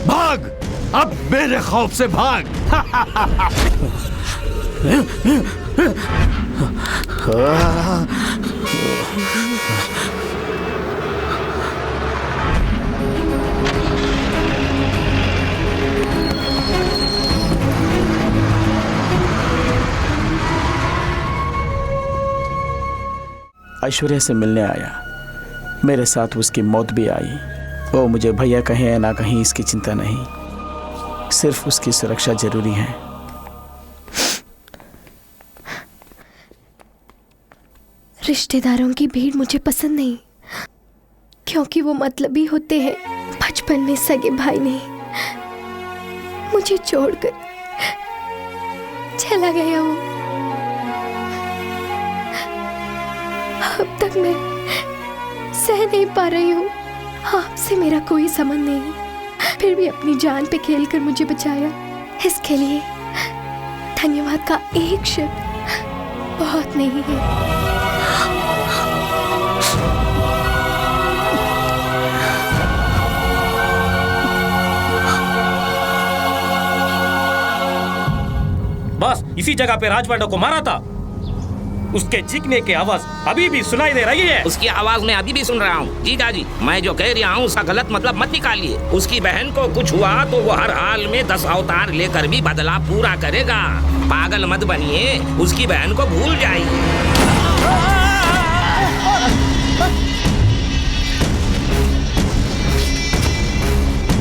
भाग, अब मेरे खौफ से भाग। ऐश्वर्या से मिलने आया, मेरे साथ उसकी मौत भी आई। वो मुझे भैया कहें या ना कहीं इसकी चिंता नहीं, सिर्फ उसकी सुरक्षा जरूरी है। रिश्तेदारों की भीड़ मुझे पसंद नहीं, क्योंकि वो मतलबी होते हैं। बचपन में सगे भाई ने मुझे छोड़कर चला गया हूँ। अब तक मैं सह नहीं पा रही हूँ। आपसे मेरा कोई संबंध नहीं, फिर भी अपनी जान पे खेलकर मुझे बचाया। इसके लिए धन्यवाद का एक शब्द बहुत नहीं है। बस इसी जगह पे राजपांडा को मारा था। उसके चीखने की आवाज अभी भी सुनाई दे रही है। उसकी आवाज मैं अभी भी सुन रहा हूँ। जीजा जी, मैं जो कह रहा हूँ उसका गलत मतलब मत निकालिए। उसकी बहन को कुछ हुआ तो वो हर हाल में 10 अवतार लेकर भी बदला पूरा करेगा। पागल मत बनिए, उसकी बहन को भूल जाइए।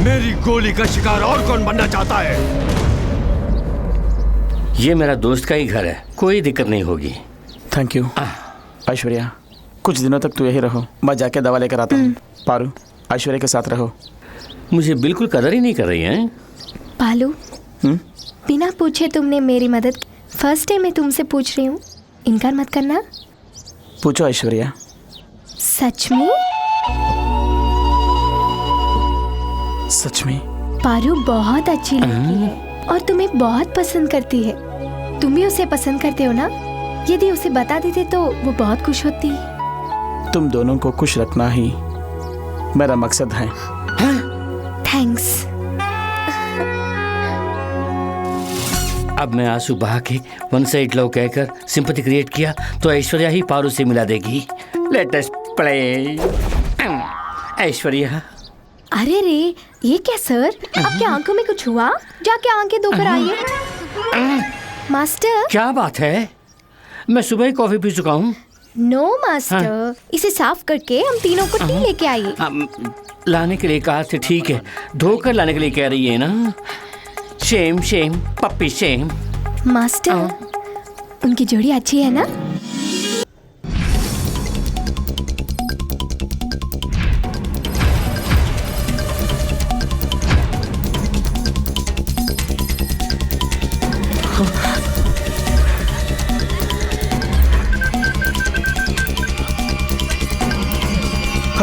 मेरी गोली का शिकार और कौन बनना चाहता है? ये मेरा दोस्त का ही घर है, कोई दिक्कत नहीं होगी। Thank you. ऐश्वर्या, कुछ दिनों तक तू यही रहो, मैं जाके दवा लेकर आता हूँ। पारू, ऐश्वर्या के साथ रहो। मुझे बिल्कुल कदर ही नहीं कर रही है। पालू, बिना पूछे तुमने मेरी मदद की। फर्स्ट डे मैं तुमसे पूछ रही हूँ, इनकार मत करना। पूछो ऐश्वर्या। सच में? सच में? पारू बहुत अच्छी लड़की है और तुम्हें बहुत पसंद करती है। तुम भी उसे पसंद करते हो ना? यदि उसे बता देते तो वो बहुत खुश होती। तुम दोनों को खुश रखना ही मेरा मकसद है। थैंक्स। अब मैं आंसू बहा के वन साइड लव कहकर सिंपैथी क्रिएट किया तो ऐश्वर्या ही पारू से मिला देगी। Let us play. ऐश्वर्या। अरे रे, ये क्या सर? आपकी आंखों में कुछ हुआ? जाके आंखें धोकर आइए। मास्टर, क्या बात है? मैं सुबह ही कॉफी पी चुका हूँ। नो मास्टर, इसे साफ करके हम तीनों को टी लेके आइए। लाने के लिए कहा थे, ठीक है। धोकर लाने के लिए कह रही है ना? Shem shame puppy shame. Master, उनकी जोड़ी अच्छी है ना?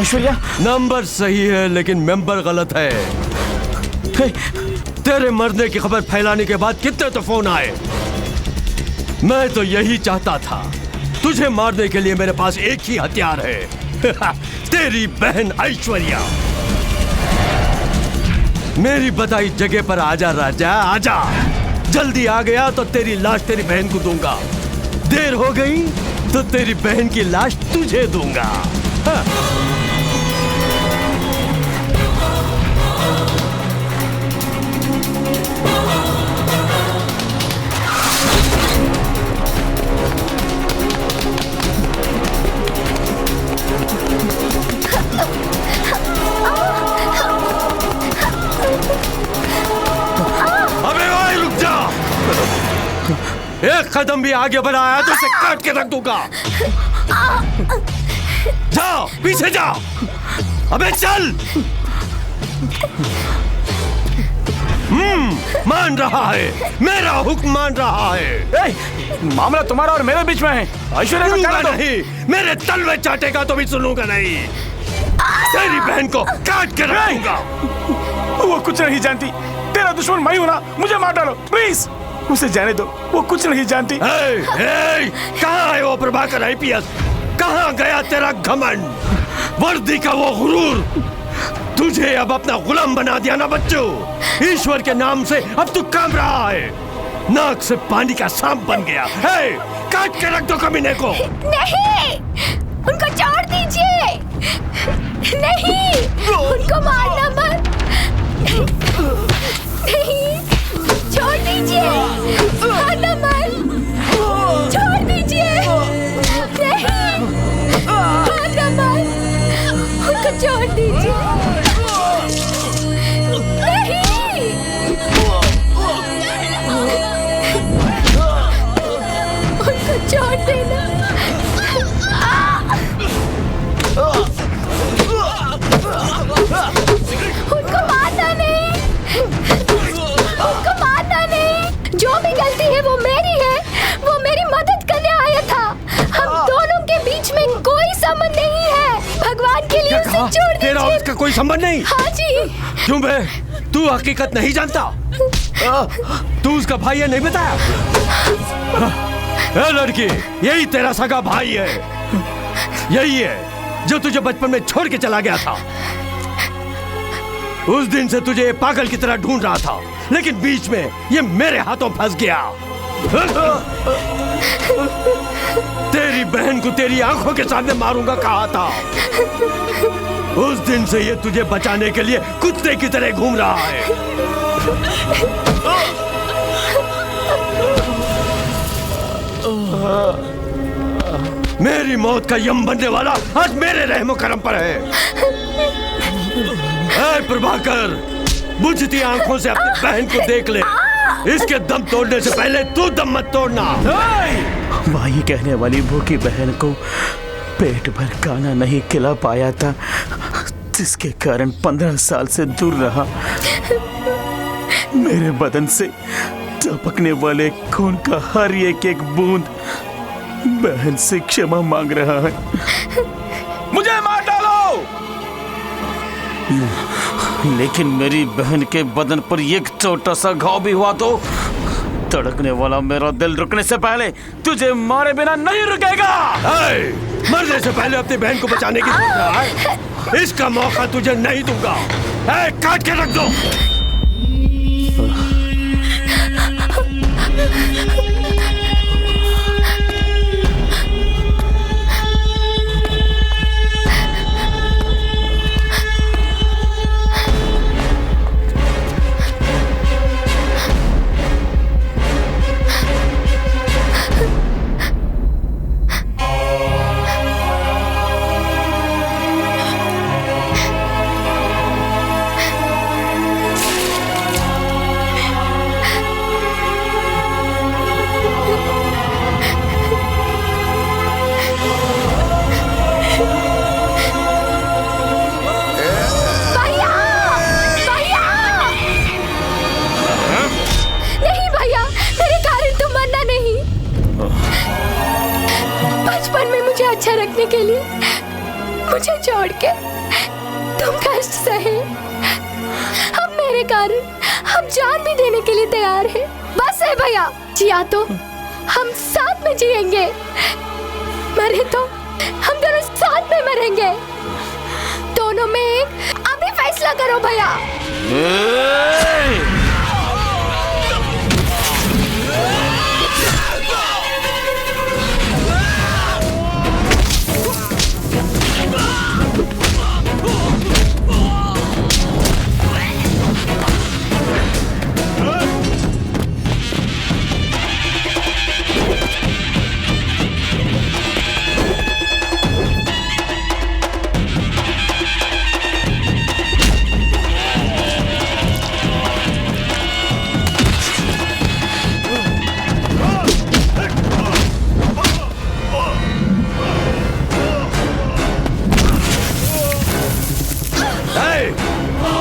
ऐश्वर्या, नंबर सही है लेकिन मेंबर गलत है। तेरे मरने की खबर फैलाने के बाद कितने तो फोन आए। मैं तो यही चाहता था। तुझे मारने के लिए मेरे पास एक ही हथियार है तेरी बहन ऐश्वर्या। मेरी बताई जगह पर आजा राजा, आजा। जल्दी आ गया तो तेरी लाश तेरी बहन को दूंगा। देर हो गई तो तेरी बहन की लाश तुझे दूंगा। हाँ। एक कदम भी आगे बढ़ाया तो इसे काट के रख दूंगा। जाओ, पीछे जाओ। अबे चल। मान रहा है, मेरा हुक्म मान रहा है। मामला तुम्हारा और मेरे बीच में है। ऐश्वर्या को सुनूंगा नहीं, मेरे तलवे चाटेगा तो भी सुनूंगा नहीं। तेरी बहन को काट के रख दूंगा। वो कुछ नहीं जानती। तेरा दुश्मन मैं हूं ना, मुझे मार डालो प्लीज। उसे जाने दो, वो कुछ नहीं जानती। कहाँ है वो प्रभाकर आईपीएस? कहाँ गया तेरा घमंड, वर्दी का वो गुरूर? तुझे अब अपना गुलाम बना दिया ना बच्चों। ईश्वर के नाम से अब तू काम रहा है। नाक से पानी का सांप बन गया है। काट के रख दो कमीने को। नहीं, उनको छोड़ दीजिए। नहीं, उनको मारना मत। नहीं, छोड़ दीजिए। मारना मत, छोड़ दीजिए। नहीं, मारना मत, उनको छोड़ दीजिए। नहीं, उनको छोड़ देना। उनको मारना नहीं, उनको मारना नहीं। जो भी गलती है वो मेरी है। वो मेरी मदद करने आया था। हम दोनों के बीच में कोई संबंध नहीं है। भगवान के लिए उसे छोड़ दीजिए। तेरा उसका कोई संबंध नहीं? हाँ जी। क्यों बे, तू हकीकत नहीं जानता? तू उसका भाई है, नहीं बताया? ए लड़की, यही तेरा सगा भाई है। यही है जो तुझे बचपन में छोड़ के चला गया था। उस दिन से तुझे पागल की तरह ढूंढ रहा था, लेकिन बीच में ये मेरे हाथों फंस गया। तेरी बहन को तेरी आंखों के सामने मारूंगा कहा था। उस दिन से ये तुझे बचाने के लिए कुत्ते की तरह घूम रहा है। मेरी मौत का यम बनने वाला आज मेरे रहमो करम पर है। ऐ प्रभाकर, बुझती आंखों से अपनी बहन को देख ले। इसके दम तोड़ने से पहले तू दम मत तोड़ना। वही कहने वाली भूखी बहन को पेट भर खाना नहीं खिला पाया था, जिसके कारण 15 साल से दूर रहा। मेरे बदन से टपकने वाले खून का हर एक बूंद बहन से क्षमा मांग रहा है। मुझे मार डालो। लेकिन मेरी बहन के बदन पर एक छोटा सा घाव भी हुआ तो धड़कने वाला मेरा दिल रुकने से पहले तुझे मारे बिना नहीं रुकेगा। मरने से पहले अपनी बहन को बचाने की सोच रहा है? इसका मौका तुझे नहीं दूंगा। काट के रख दो। मुझे अच्छा रखने के लिए मुझे छोड़ के तुम कष्ट सहे। अब मेरे कारण हम जान भी देने के लिए तैयार हैं। बस है भैया, जिया तो हम साथ में जिएंगे, मरे तो हम दोनों साथ में मरेंगे। दोनों में एक अभी फैसला करो भैया।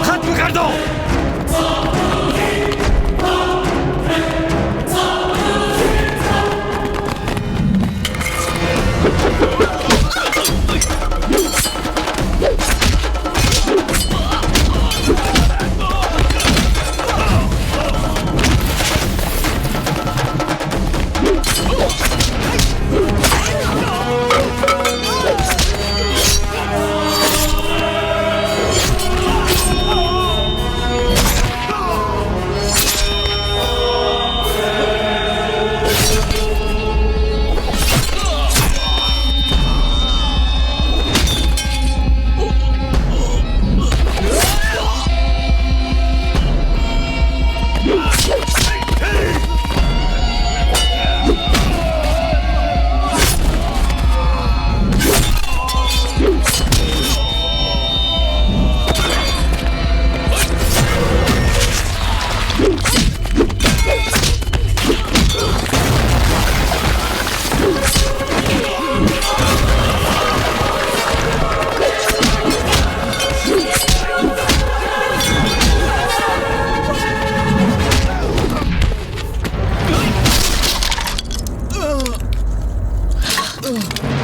खत्म कर दो। Ugh.